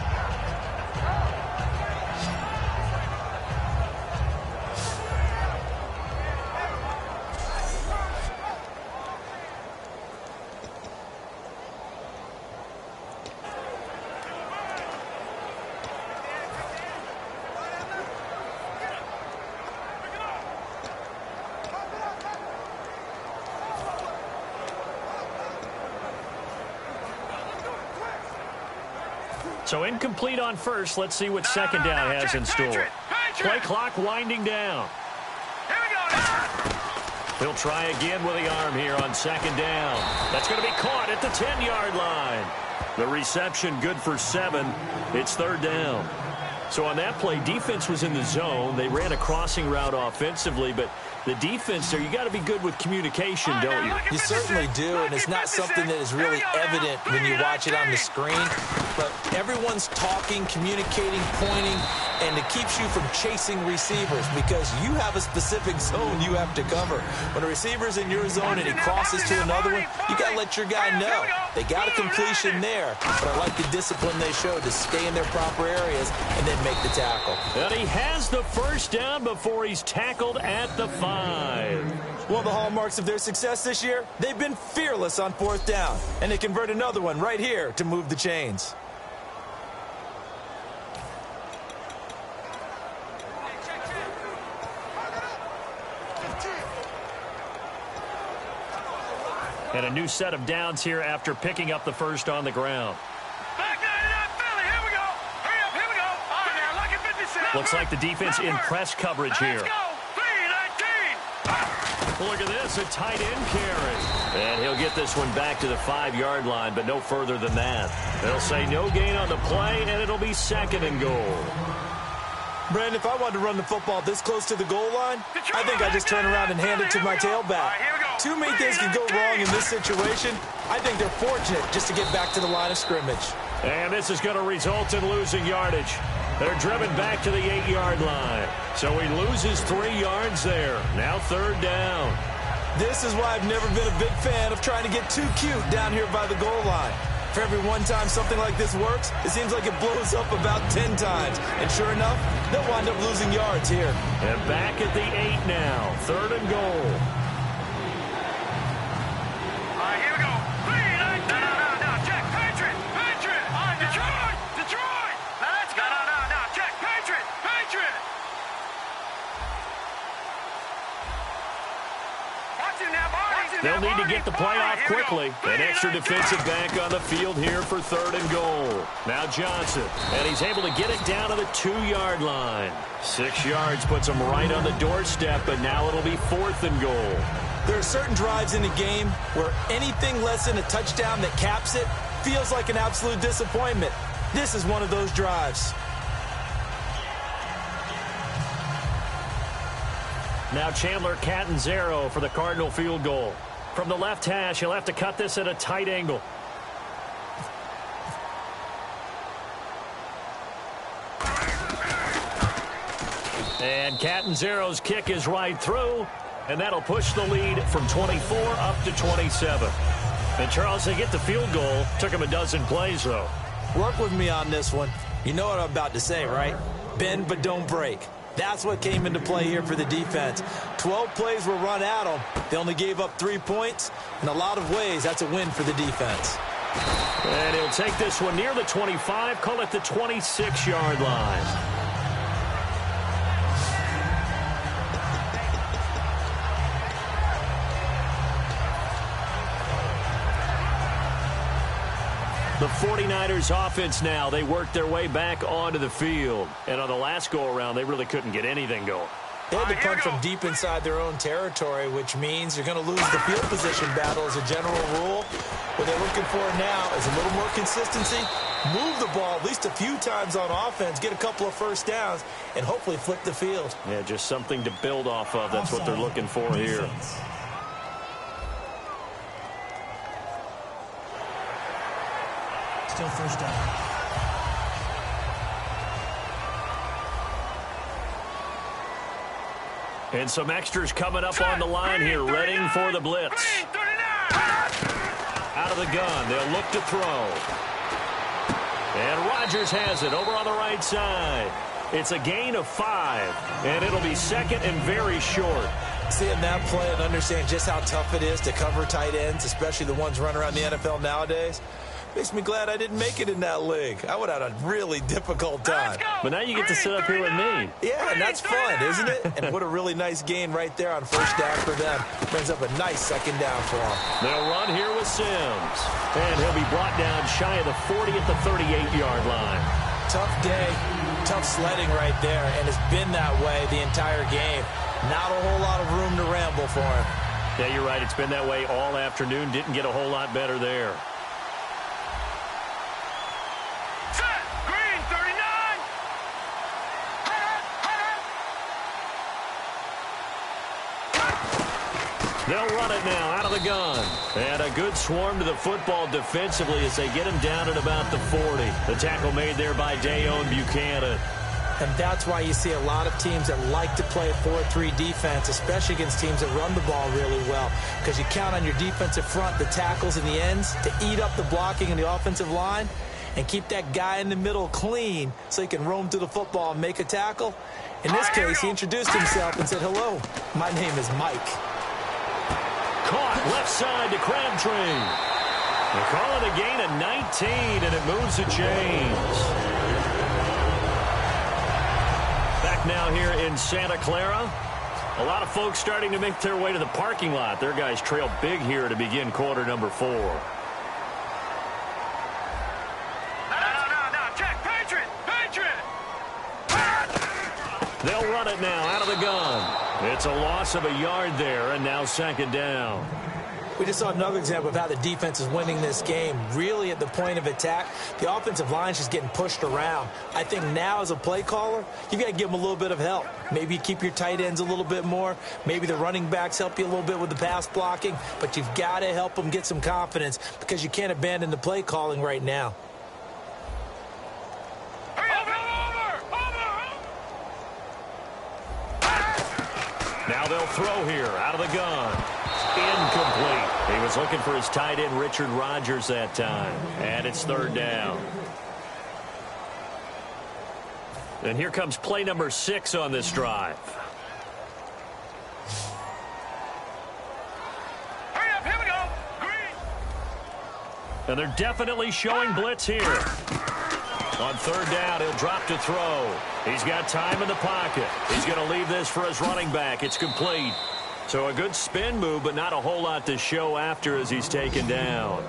So incomplete on first. Let's see what second down has in store. Play clock winding down. Here we go now. He'll try again with the arm here on second down. That's going to be caught at the 10-yard line. The reception good for 7. It's third down. So on that play, defense was in the zone. They ran a crossing route offensively, but the defense there, you got to be good with communication, don't you? You certainly do, and it's not something that is really evident when you watch it on the screen. But everyone's talking, communicating, pointing, and it keeps you from chasing receivers because you have a specific zone you have to cover. When a receiver's in your zone and he crosses to another one, you got to let your guy know. They got a completion there, but I like the discipline they showed to stay in their proper areas and then make the tackle. And he has the first down before he's tackled at the 5. One of the hallmarks of their success this year, they've been fearless on fourth down, and they convert another one right here to move the chains. And a new set of downs here after picking up the first on the ground. Back 99 Philly. Here we go. Hurry up. Here we go. All right, now, look at 57. Looks like the defense in press coverage here. Let's go. 3-19. Look at this, a tight end carry. And he'll get this one back to the 5-yard line, but no further than that. They'll say no gain on the play, and it'll be second and goal. Brandon, if I wanted to run the football this close to the goal line, I think I just turn around and hand it to my tailback. Too many things can go wrong in this situation. I think they're fortunate just to get back to the line of scrimmage. And this is going to result in losing yardage. They're driven back to the 8-yard line. So he loses 3 yards there. Now third down. This is why I've never been a big fan of trying to get too cute down here by the goal line. For every one time something like this works, it seems like it blows up about 10 times. And sure enough, they'll wind up losing yards here. And back at the 8 now. Third and goal. All right, here we go. 3-19. No. Check. Patriot. All right, Detroit. Now let's go. No. Check. Patriot. Watch him now, Barney. They'll need to get the play off quickly. An extra defensive back on the field here for third and goal. Now Johnson, and he's able to get it down to the 2-yard line. 6 yards puts him right on the doorstep, but now it'll be fourth and goal. There are certain drives in the game where anything less than a touchdown that caps it feels like an absolute disappointment. This is one of those drives. Now Chandler Catanzaro for the Cardinal field goal. From the left hash, he'll have to cut this at a tight angle. And Catanzaro's kick is right through, and that'll push the lead from 24 up to 27. And Charles, they get the field goal. Took him a dozen plays, though. Work with me on this one. You know what I'm about to say, right? Bend but don't break. That's what came into play here for the defense. 12 plays were run at them. They only gave up 3 points. In a lot of ways, that's a win for the defense. And he'll take this one near the 25, call it the 26-yard line. The 49ers offense now, they worked their way back onto the field. And on the last go-around, they really couldn't get anything going. They had to punt from deep inside their own territory, which means you're going to lose the field position battle as a general rule. What they're looking for now is a little more consistency, move the ball at least a few times on offense, get a couple of first downs, and hopefully flip the field. Yeah, just something to build off of. That's what they're looking for here. Still first down. And some extras coming up on the line here, ready for the blitz. Out of the gun, they'll look to throw. And Rodgers has it over on the right side. It's a gain of 5, and it'll be second and very short. Seeing that play and understand just how tough it is to cover tight ends, especially the ones running around the NFL nowadays. Makes me glad I didn't make it in that league. I would have had a really difficult time. But now you get to sit up here with me. Yeah, and that's fun, isn't it? And what a really nice gain right there on first down for them. Brings up a nice second down for them. They'll run here with Sims. And he'll be brought down shy of the 40 at the 38-yard line. Tough day, tough sledding right there, and it's been that way the entire game. Not a whole lot of room to ramble for him. Yeah, you're right. It's been that way all afternoon. Didn't get a whole lot better there. Set. Green, 39. They'll run it now out of the gun. And a good swarm to the football defensively as they get him down at about the 40. The tackle made there by Dayon Buchanan. And that's why you see a lot of teams that like to play a 4-3 defense, especially against teams that run the ball really well, because you count on your defensive front, the tackles and the ends, to eat up the blocking in the offensive line and keep that guy in the middle clean so he can roam through the football and make a tackle. In this case, he introduced himself and said, "Hello, my name is Mike." Caught left side to Crabtree. They call it a gain of 19, and it moves the chains. Back now here in Santa Clara. A lot of folks starting to make their way to the parking lot. Their guys trail big here to begin quarter number 4. No. Check. Patriot. They'll run it now out of the gun. It's a loss of a yard there, and now second down. We just saw another example of how the defense is winning this game. Really at the point of attack, the offensive line is just getting pushed around. I think now as a play caller, you've got to give them a little bit of help. Maybe keep your tight ends a little bit more. Maybe the running backs help you a little bit with the pass blocking. But you've got to help them get some confidence because you can't abandon the play calling right now. Now they'll throw here out of the gun. Incomplete. He was looking for his tight end, Richard Rodgers, that time. And it's third down. And here comes play number 6 on this drive. Hurry up, here we go. Green. And they're definitely showing blitz here. On third down, he'll drop to throw. He's got time in the pocket. He's going to leave this for his running back. It's complete. So a good spin move, but not a whole lot to show after as he's taken down.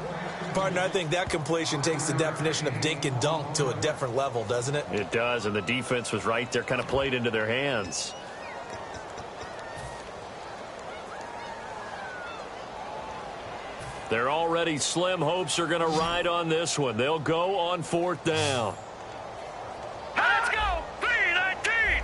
Partner, I think that completion takes the definition of dink and dunk to a different level, doesn't it? It does, and the defense was right there, kind of played into their hands. Their already slim hopes are going to ride on this one. They'll go on fourth down. Let's go. 3-19.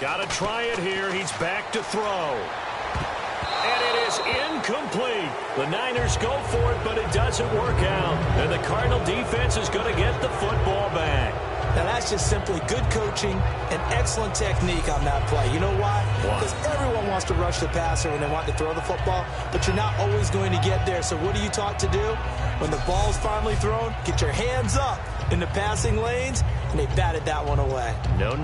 Got to try it here. He's back to throw. And it is incomplete. The Niners go for it, but it doesn't work out. And the Cardinal defense is going to get the football back. Now, that's just simply good coaching and excellent technique on that play. You know why? Because everyone wants to rush the passer when they want to throw the football, but you're not always going to get there. So what are you taught to do? When the ball's finally thrown, get your hands up in the passing lanes, and they batted that one away. No.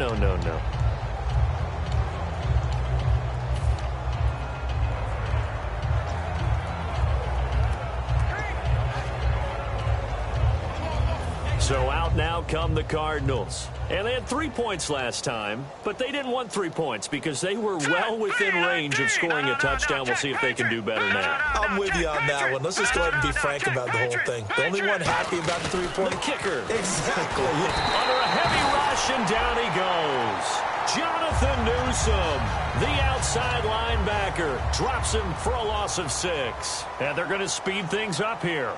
So out now come the Cardinals. And they had 3 points last time, but they didn't want 3 points because they were well within range of scoring a touchdown. We'll see if they can do better now. I'm with you on that one. Let's just go ahead and be frank about the whole thing. The only one happy about the 3-point The kicker. Exactly. Under a heavy rush, and down he goes. Jonathan Newsom, the outside linebacker, drops him for a loss of 6. And they're going to speed things up here.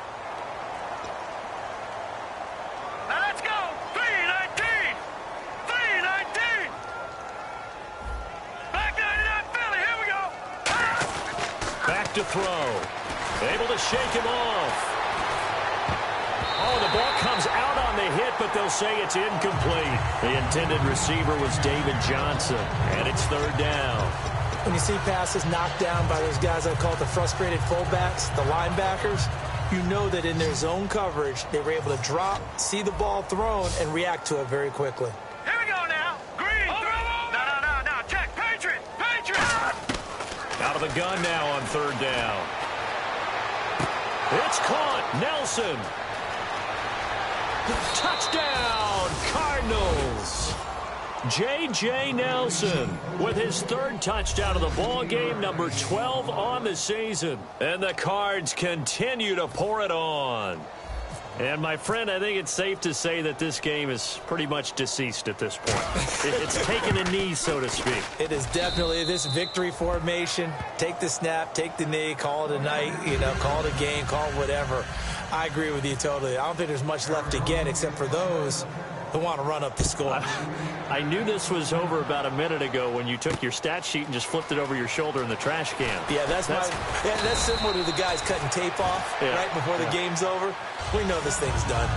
Let's go. 3-19. 3-19. Back 99 Philly. Here we go. Back to throw. Able to shake him off. Oh, the ball comes out on the hit, but they'll say it's incomplete. The intended receiver was David Johnson, and it's third down. When you see passes knocked down by those guys I call the frustrated fullbacks, the linebackers, you know that in their zone coverage, they were able to drop, see the ball thrown, and react to it very quickly. Here we go now. Green. No. Check. Patriot. Out of the gun now on third down. It's caught. Nelson. Touchdown, Cardinals. J.J. Nelson with his third touchdown of the ball game, number 12 on the season. And the Cards continue to pour it on. And, my friend, I think it's safe to say that this game is pretty much deceased at this point. It's taken a knee, so to speak. It is definitely this victory formation. Take the snap, take the knee, call it a night, call it a game, call it whatever. I agree with you totally. I don't think there's much left to get except for those who want to run up the score. I knew this was over about a minute ago when you took your stat sheet and just flipped it over your shoulder in the trash can. Yeah, that's similar to the guys cutting tape off right before the game's over. We know this thing's done.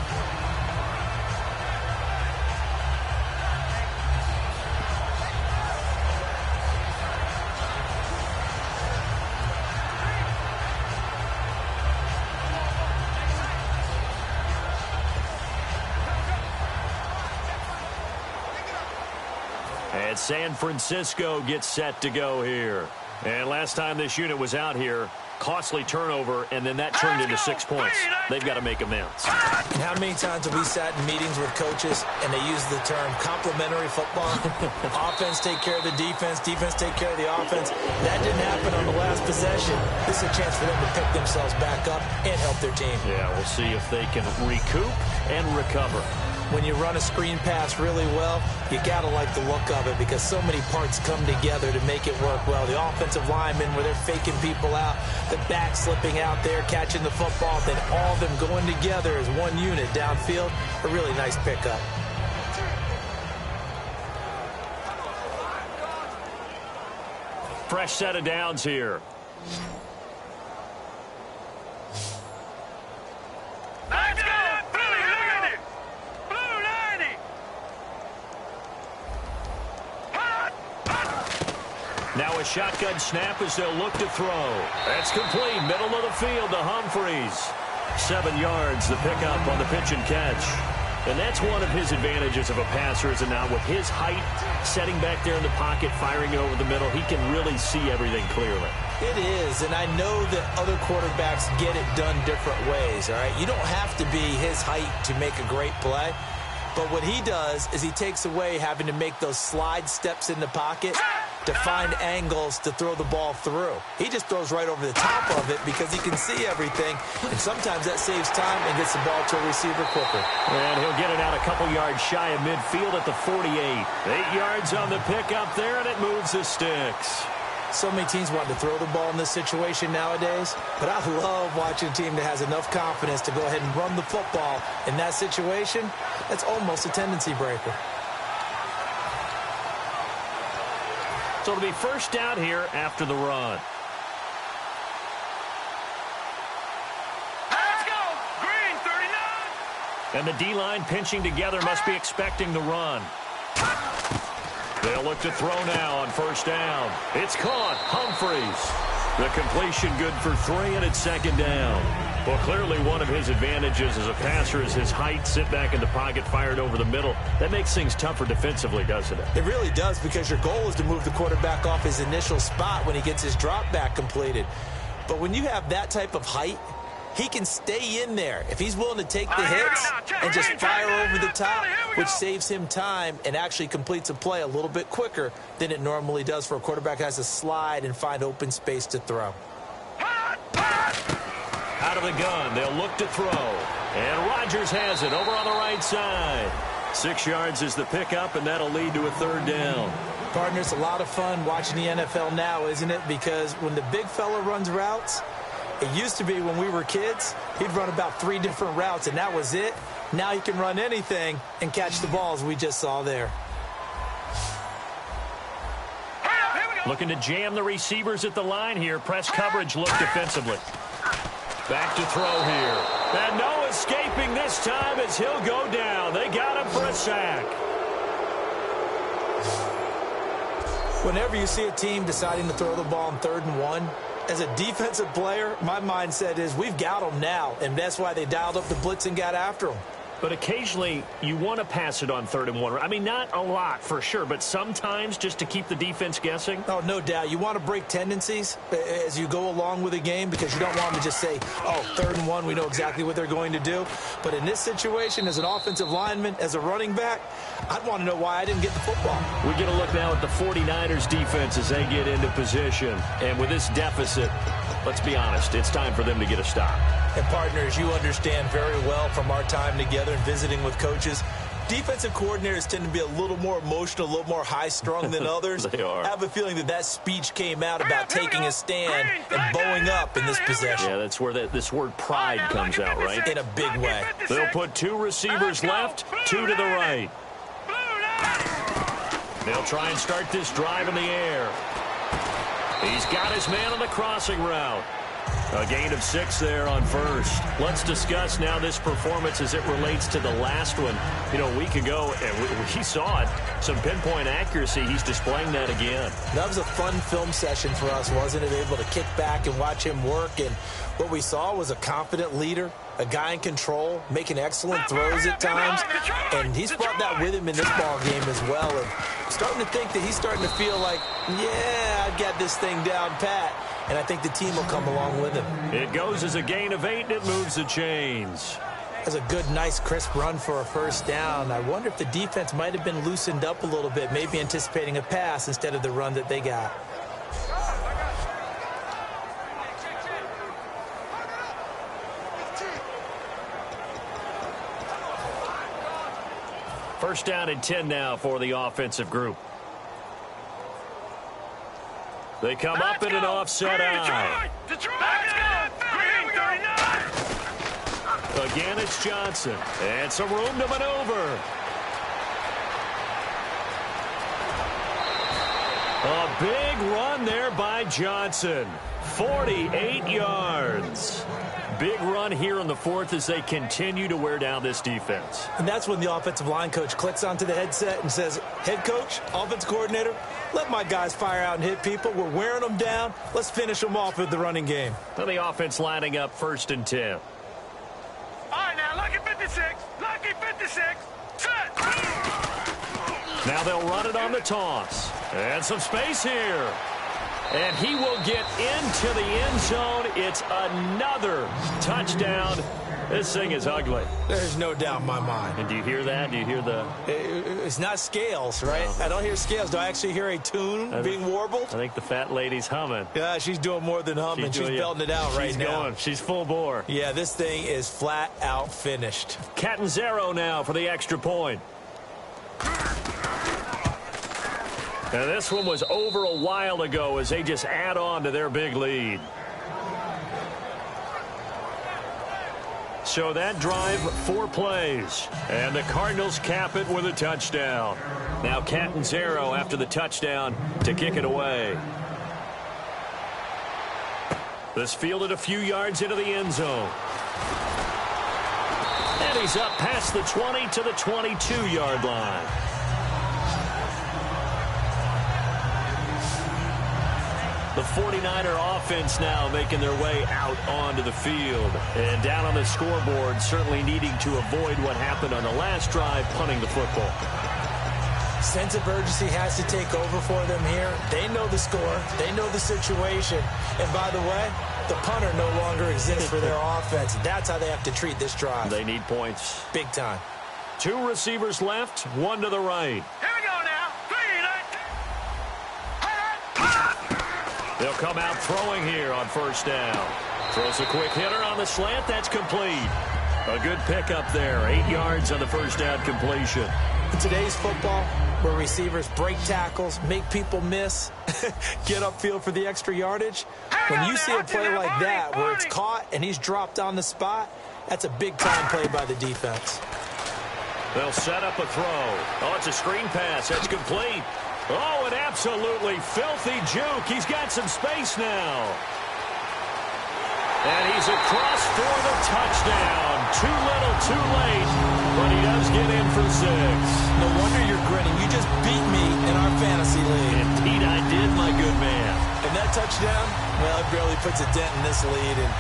And San Francisco gets set to go here. And last time this unit was out here, costly turnover, and then that turned into 6 points. They've got to make amends. And how many times have we sat in meetings with coaches and they use the term complementary football? Offense take care of the defense, defense take care of the offense. That didn't happen on the last possession. This is a chance for them to pick themselves back up and help their team. Yeah, we'll see if they can recoup and recover. When you run a screen pass really well, you got to like the look of it because so many parts come together to make it work well. The offensive linemen, where they're faking people out, the back slipping out there, catching the football, then all of them going together as one unit downfield. A really nice pickup. Fresh set of downs here. Now a shotgun snap as they'll look to throw. That's complete. Middle of the field to Humphreys. 7 yards, the pickup on the pitch and catch. And that's one of his advantages of a passer, is now with his height, setting back there in the pocket, firing it over the middle, he can really see everything clearly. It is, and I know that other quarterbacks get it done different ways, all right? You don't have to be his height to make a great play. But what he does is he takes away having to make those slide steps in the pocket to find angles to throw the ball through. He just throws right over the top of it because he can see everything, and sometimes that saves time and gets the ball to a receiver quicker. And he'll get it out a couple yards shy of midfield at the 48. 8 yards on the pickup there, and it moves the sticks. So many teams want to throw the ball in this situation nowadays, but I love watching a team that has enough confidence to go ahead and run the football in that situation. That's almost a tendency breaker. So it'll be first down here after the run. Let's go! Green, 39! And the D-line pinching together must be expecting the run. They'll look to throw now on first down. It's caught. Humphreys. The completion good for 3, and it's second down. Well, clearly one of his advantages as a passer is his height, sit back in the pocket, fired over the middle. That makes things tougher defensively, doesn't it? It really does, because your goal is to move the quarterback off his initial spot when he gets his drop back completed. But when you have that type of height, he can stay in there if he's willing to take the hits and just fire over the top, which saves him time and actually completes a play a little bit quicker than it normally does for a quarterback who has to slide and find open space to throw. Out of the gun, they'll look to throw. And Rodgers has it over on the right side. 6 yards is the pickup, and that'll lead to a third down. Partners, a lot of fun watching the NFL now, isn't it? Because when the big fella runs routes, it used to be when we were kids, he'd run about 3 different routes, and that was it. Now he can run anything and catch the balls we just saw there. Looking to jam the receivers at the line here. Press coverage look defensively. Back to throw here. And no escaping this time as he'll go down. They got him for a sack. Whenever you see a team deciding to throw the ball on 3rd and 1, as a defensive player, my mindset is we've got them now, and that's why they dialed up the blitz and got after them. But occasionally, you want to pass it on 3rd and 1. I mean, not a lot for sure, but sometimes just to keep the defense guessing. Oh, no doubt. You want to break tendencies as you go along with a game because you don't want them to just say, oh, 3rd and 1, we know exactly what they're going to do. But in this situation, as an offensive lineman, as a running back, I'd want to know why I didn't get the football. We get a look now at the 49ers defense as they get into position. And with this deficit, let's be honest, it's time for them to get a stop. And partners, you understand very well from our time together and visiting with coaches, defensive coordinators tend to be a little more emotional, a little more high-strung than others. They are. I have a feeling that speech came out about taking a stand and bowing up in this possession. Yeah, that's where this word pride comes out, right? In a big way. They'll put 2 receivers left, 2 to the right. They'll try and start this drive in the air. He's got his man on the crossing route. A gain of 6 there on first. Let's discuss now this performance as it relates to the last one. You know, a week ago, and we saw it. Some pinpoint accuracy. He's displaying that again. That was a fun film session for us, wasn't it? Able to kick back and watch him work. And what we saw was a confident leader, a guy in control, making excellent throws at times. And he's brought that with him in this ball game as well. And I'm starting to think that he's starting to feel like, yeah, I've got this thing down pat. And I think the team will come along with him. It goes as a gain of 8, and it moves the chains. That's a good, nice, crisp run for a first down. I wonder if the defense might have been loosened up a little bit, maybe anticipating a pass instead of the run that they got. First down and 10 now for the offensive group. They come up in an offset eye. Again, it's Johnson. And some room to maneuver. A big run there by Johnson. 48 yards. Big run here in the 4th as they continue to wear down this defense. And that's when the offensive line coach clicks onto the headset and says, head coach, offense coordinator, let my guys fire out and hit people. We're wearing them down. Let's finish them off with the running game. So the offense lining up 1st and 10. All right, now, lucky 56. Lucky 56. Set. Now they'll run it on the toss. And some space here. And he will get into the end zone. It's another touchdown. This thing is ugly. There's no doubt in my mind. And do you hear that? Do you hear the... It's not scales, right? No. I don't hear scales. Do I actually hear a tune being warbled? I think the fat lady's humming. Yeah, she's doing more than humming. She's belting it out right now. Going. She's full bore. Yeah, this thing is flat out finished. Catanzaro now for the extra point. And this one was over a while ago as they just add on to their big lead. So that drive, 4 plays. And the Cardinals cap it with a touchdown. Now Catanzaro after the touchdown to kick it away. This fielded a few yards into the end zone. And he's up past the 20 to the 22-yard line. The 49er offense now making their way out onto the field. And down on the scoreboard, certainly needing to avoid what happened on the last drive, punting the football. Sense of urgency has to take over for them here. They know the score. They know the situation. And by the way, the punter no longer exists for their offense. That's how they have to treat this drive. They need points. Big time. 2 receivers left, 1 to the right. Here we go now. 3, They'll come out throwing here on first down. Throws a quick hitter on the slant. That's complete. A good pickup there. 8 yards on the first down completion. In today's football, where receivers break tackles, make people miss, get upfield for the extra yardage, when you see a play like that where it's caught and he's dropped on the spot, that's a big-time play by the defense. They'll set up a throw. Oh, it's a screen pass. That's complete. Oh, an absolutely filthy juke. He's got some space now. And he's across for the touchdown. Too little, too late. But he does get in for 6. No wonder you're grinning. You just beat me in our fantasy league. Indeed I did, my good man. And that touchdown, well, it barely puts a dent in this lead. And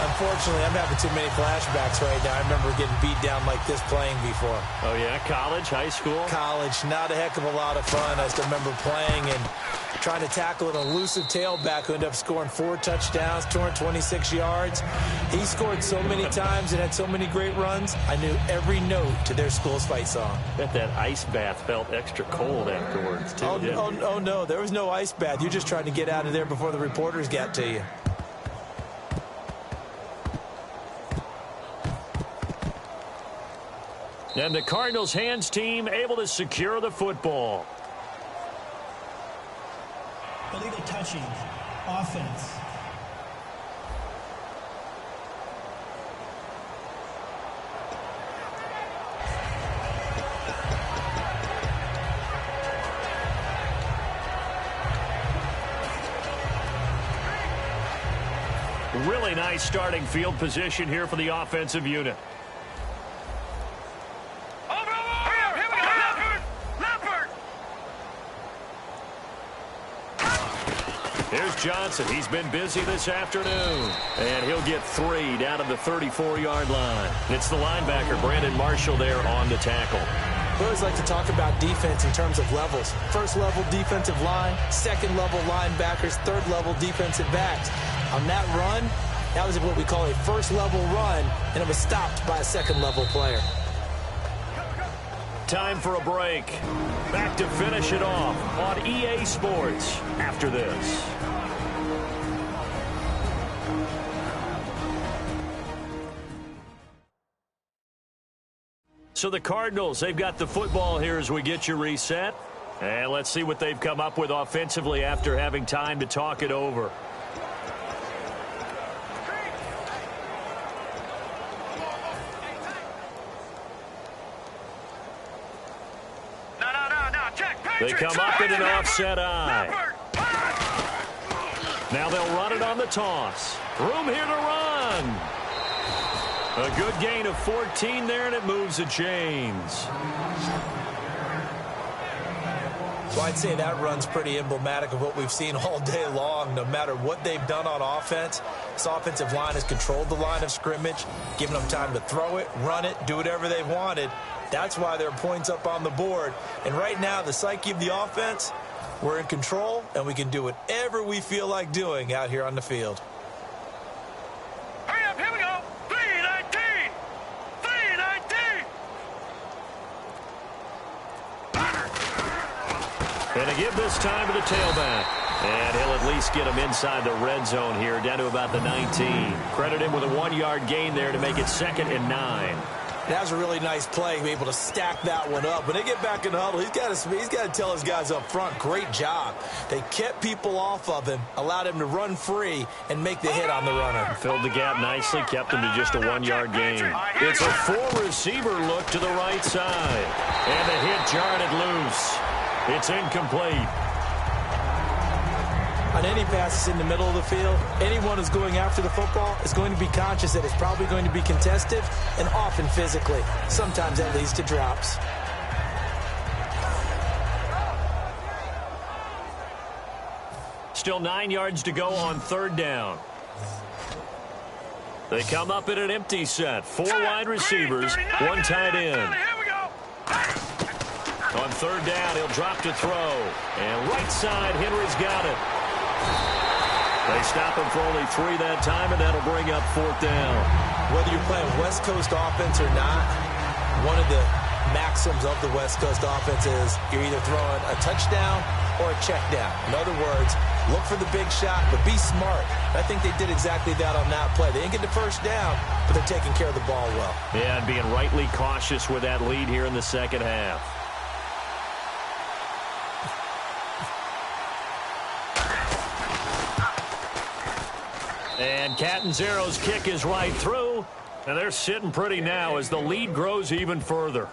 Unfortunately, I'm having too many flashbacks right now. I remember getting beat down like this playing before. Oh, yeah? College, high school? College, not a heck of a lot of fun. I still remember playing and trying to tackle an elusive tailback who ended up scoring 4 touchdowns, 226 yards. He scored so many times and had so many great runs, I knew every note to their school's fight song. Bet that ice bath felt extra cold afterwards, too. Oh, no, there was no ice bath. You just tried to get out of there before the reporters got to you. And the Cardinals' hands team able to secure the football. Illegal touching. Offense. Really nice starting field position here for the offensive unit. Here's Johnson. He's been busy this afternoon. And he'll get 3 down to the 34-yard line. It's the linebacker, Brandon Marshall, there on the tackle. We always like to talk about defense in terms of levels. First-level defensive line, second-level linebackers, third-level defensive backs. On that run, that was what we call a first-level run, and it was stopped by a second-level player. Time for a break. Back to finish it off on EA Sports after this. So the Cardinals, they've got the football here as we get you reset. And let's see what they've come up with offensively after having time to talk it over. They come up in an offset eye. Now they'll run it on the toss. Room here to run. A good gain of 14 there, and it moves the chains. So I'd say that run's pretty emblematic of what we've seen all day long. No matter what they've done on offense, this offensive line has controlled the line of scrimmage, given them time to throw it, run it, do whatever they've wanted. That's why there are points up on the board. And right now, the psyche of the offense, we're in control, and we can do whatever we feel like doing out here on the field. Hurry up, here we go. 3-19. 3-19. And to give this time to the tailback. And he'll at least get him inside the red zone here, down to about the 19. Credit him with a 1-yard gain there to make it 2nd and 9. That was a really nice play, be able to stack that one up. When they get back in the huddle, he's got to tell his guys up front, great job. They kept people off of him, allowed him to run free, and make the hit on the runner. Filled the gap nicely, kept him to just a 1-yard gain. It's a 4-receiver look to the right side. And the hit jarred it loose. It's incomplete. On any passes in the middle of the field, anyone who's going after the football is going to be conscious that it's probably going to be contested and often physically. Sometimes that leads to drops. Still 9 yards to go on 3rd down. They come up in an empty set. 4 wide receivers, 1 tight end. On 3rd down, he'll drop to throw. And right side, Henry's got it. They stop him for only 3 that time, and that'll bring up 4th down. Whether you're playing West Coast offense or not, one of the maxims of the West Coast offense is you're either throwing a touchdown or a check down. In other words, look for the big shot, but be smart. I think they did exactly that on that play. They didn't get the 1st down, but they're taking care of the ball well. Yeah, and being rightly cautious with that lead here in the 2nd half. And Catanzaro's kick is right through. And they're sitting pretty now as the lead grows even further.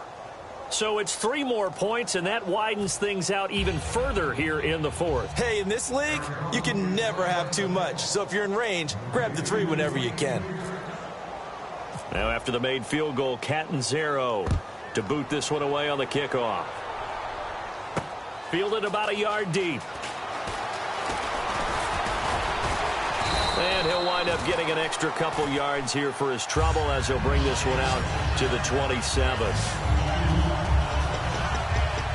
So it's 3 more points, and that widens things out even further here in the 4th. Hey, in this league, you can never have too much. So if you're in range, grab the 3 whenever you can. Now after the made field goal, Catanzaro to boot this one away on the kickoff. Fielded about a yard deep. And he'll wind up getting an extra couple yards here for his trouble as he'll bring this one out to the 27.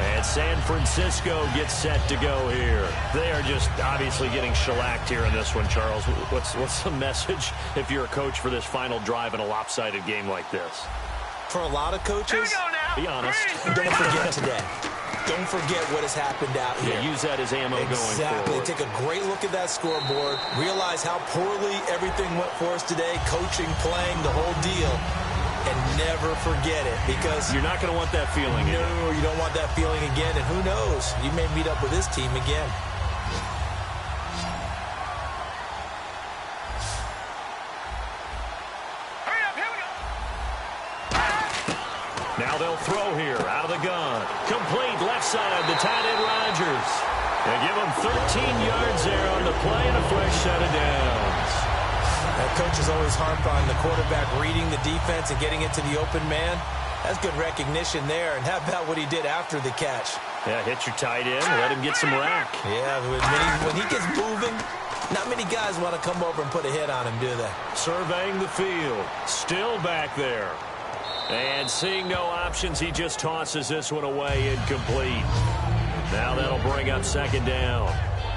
And San Francisco gets set to go here. They are just obviously getting shellacked here in this one, Charles. What's the message if you're a coach for this final drive in a lopsided game like this? For a lot of coaches, be honest. Don't forget today. Don't forget what has happened out here. Yeah, use that as ammo going forward. Exactly. Take a great look at that scoreboard. Realize how poorly everything went for us today. Coaching, playing, the whole deal. And never forget it, because you're not going to want that feeling again. No, you don't want that feeling again. And who knows? You may meet up with this team again. Hurry up, here we go. Now they'll throw here out of the gun. Complete left side to tight end Rodgers. They give him 13 yards there on the play and a fresh set of downs. That coach has always harped on the quarterback reading the defense and getting it to the open man. That's good recognition there. And how about what he did after the catch? Yeah, hit your tight end, let him get some rack. Yeah, when he gets moving, not many guys want to come over and put a hit on him, do they? Surveying the field, still back there. And seeing no options, he just tosses this one away incomplete. Now that'll bring up second down.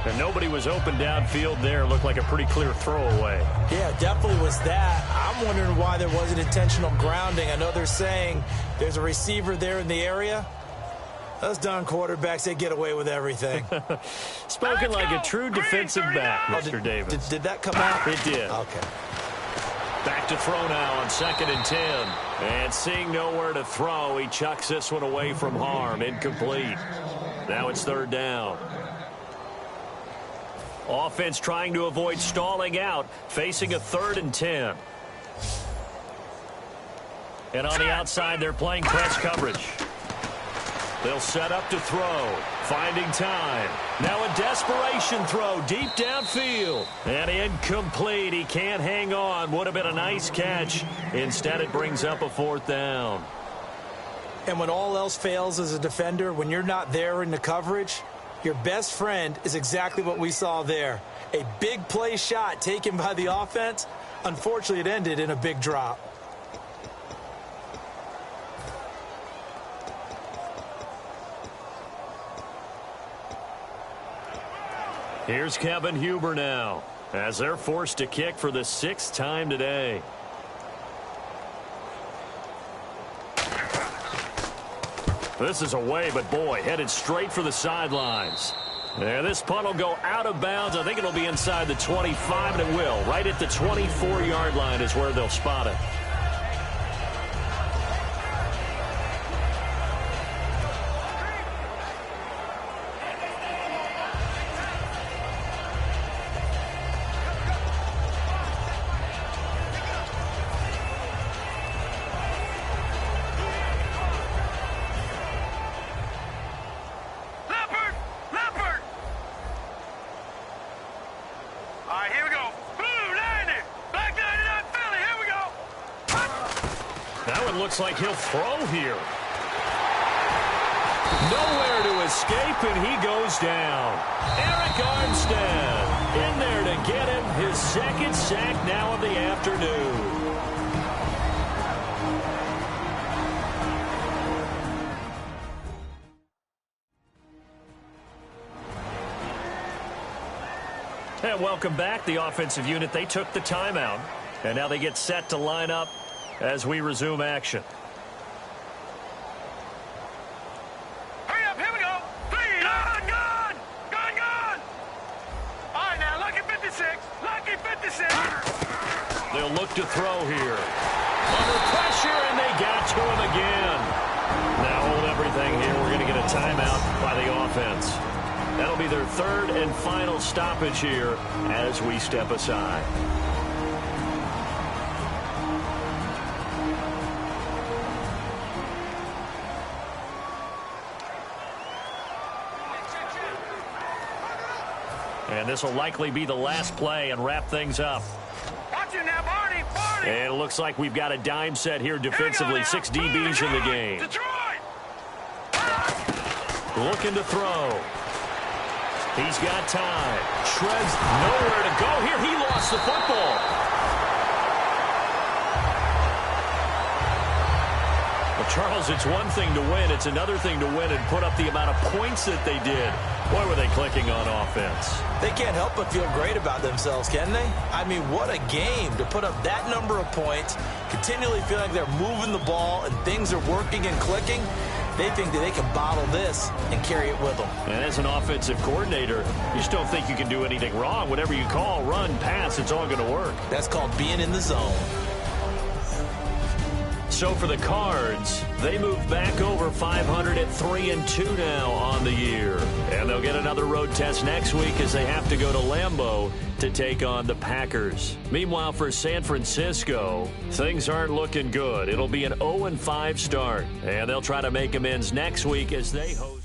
And nobody was open downfield there. Looked like a pretty clear throwaway. Yeah, definitely was that. I'm wondering why there wasn't intentional grounding. I know they're saying there's a receiver there in the area. Those darn quarterbacks, they get away with everything. Spoken like a true defensive back, Mr. Davis. Did that come out? It did. Okay. Back to throw now on 2nd and 10. And seeing nowhere to throw, he chucks this one away from harm. Incomplete. Now it's 3rd down. Offense trying to avoid stalling out, facing a 3rd and 10. And on the outside, they're playing press coverage. They'll set up to throw, finding time. Now a desperation throw deep downfield. And incomplete. He can't hang on. Would have been a nice catch. Instead, it brings up a 4th down. And when all else fails as a defender, when you're not there in the coverage, your best friend is exactly what we saw there. A big play shot taken by the offense. Unfortunately, it ended in a big drop. Here's Kevin Huber now, as they're forced to kick for the 6th time today. This is away, but boy, headed straight for the sidelines. And this punt will go out of bounds. I think it'll be inside the 25, and it will. Right at the 24-yard line is where they'll spot it. Looks like he'll throw here. Nowhere to escape, and he goes down. Eric Armstead in there to get him his 2nd sack now of the afternoon. And welcome back, the offensive unit. They took the timeout, and now they get set to line up as we resume action. Hurry up, here we go. 3, gun. All right, now, lucky 56. Lucky 56. They'll look to throw here. Under pressure, and they got to him again. Now hold everything here. We're going to get a timeout by the offense. That'll be their 3rd and final stoppage here as we step aside. And this will likely be the last play and wrap things up. Watch it now, Barney. And it looks like we've got a dime set here defensively. 6 DBs in the game. Detroit. Looking to throw. He's got time. Shreds nowhere to go here. He lost the football. Well, Charles, it's one thing to win. It's another thing to win and put up the amount of points that they did. Boy, were they clicking on offense. They can't help but feel great about themselves, can they? I mean, what a game to put up that number of points, continually feel like they're moving the ball and things are working and clicking. They think that they can bottle this and carry it with them. And as an offensive coordinator, you just don't think you can do anything wrong. Whatever you call, run, pass, it's all going to work. That's called being in the zone. So for the Cards, they move back over 500 at 3-2 now on the year. And they'll get another road test next week as they have to go to Lambeau to take on the Packers. Meanwhile, for San Francisco, things aren't looking good. It'll be an 0-5 start, and they'll try to make amends next week as they host.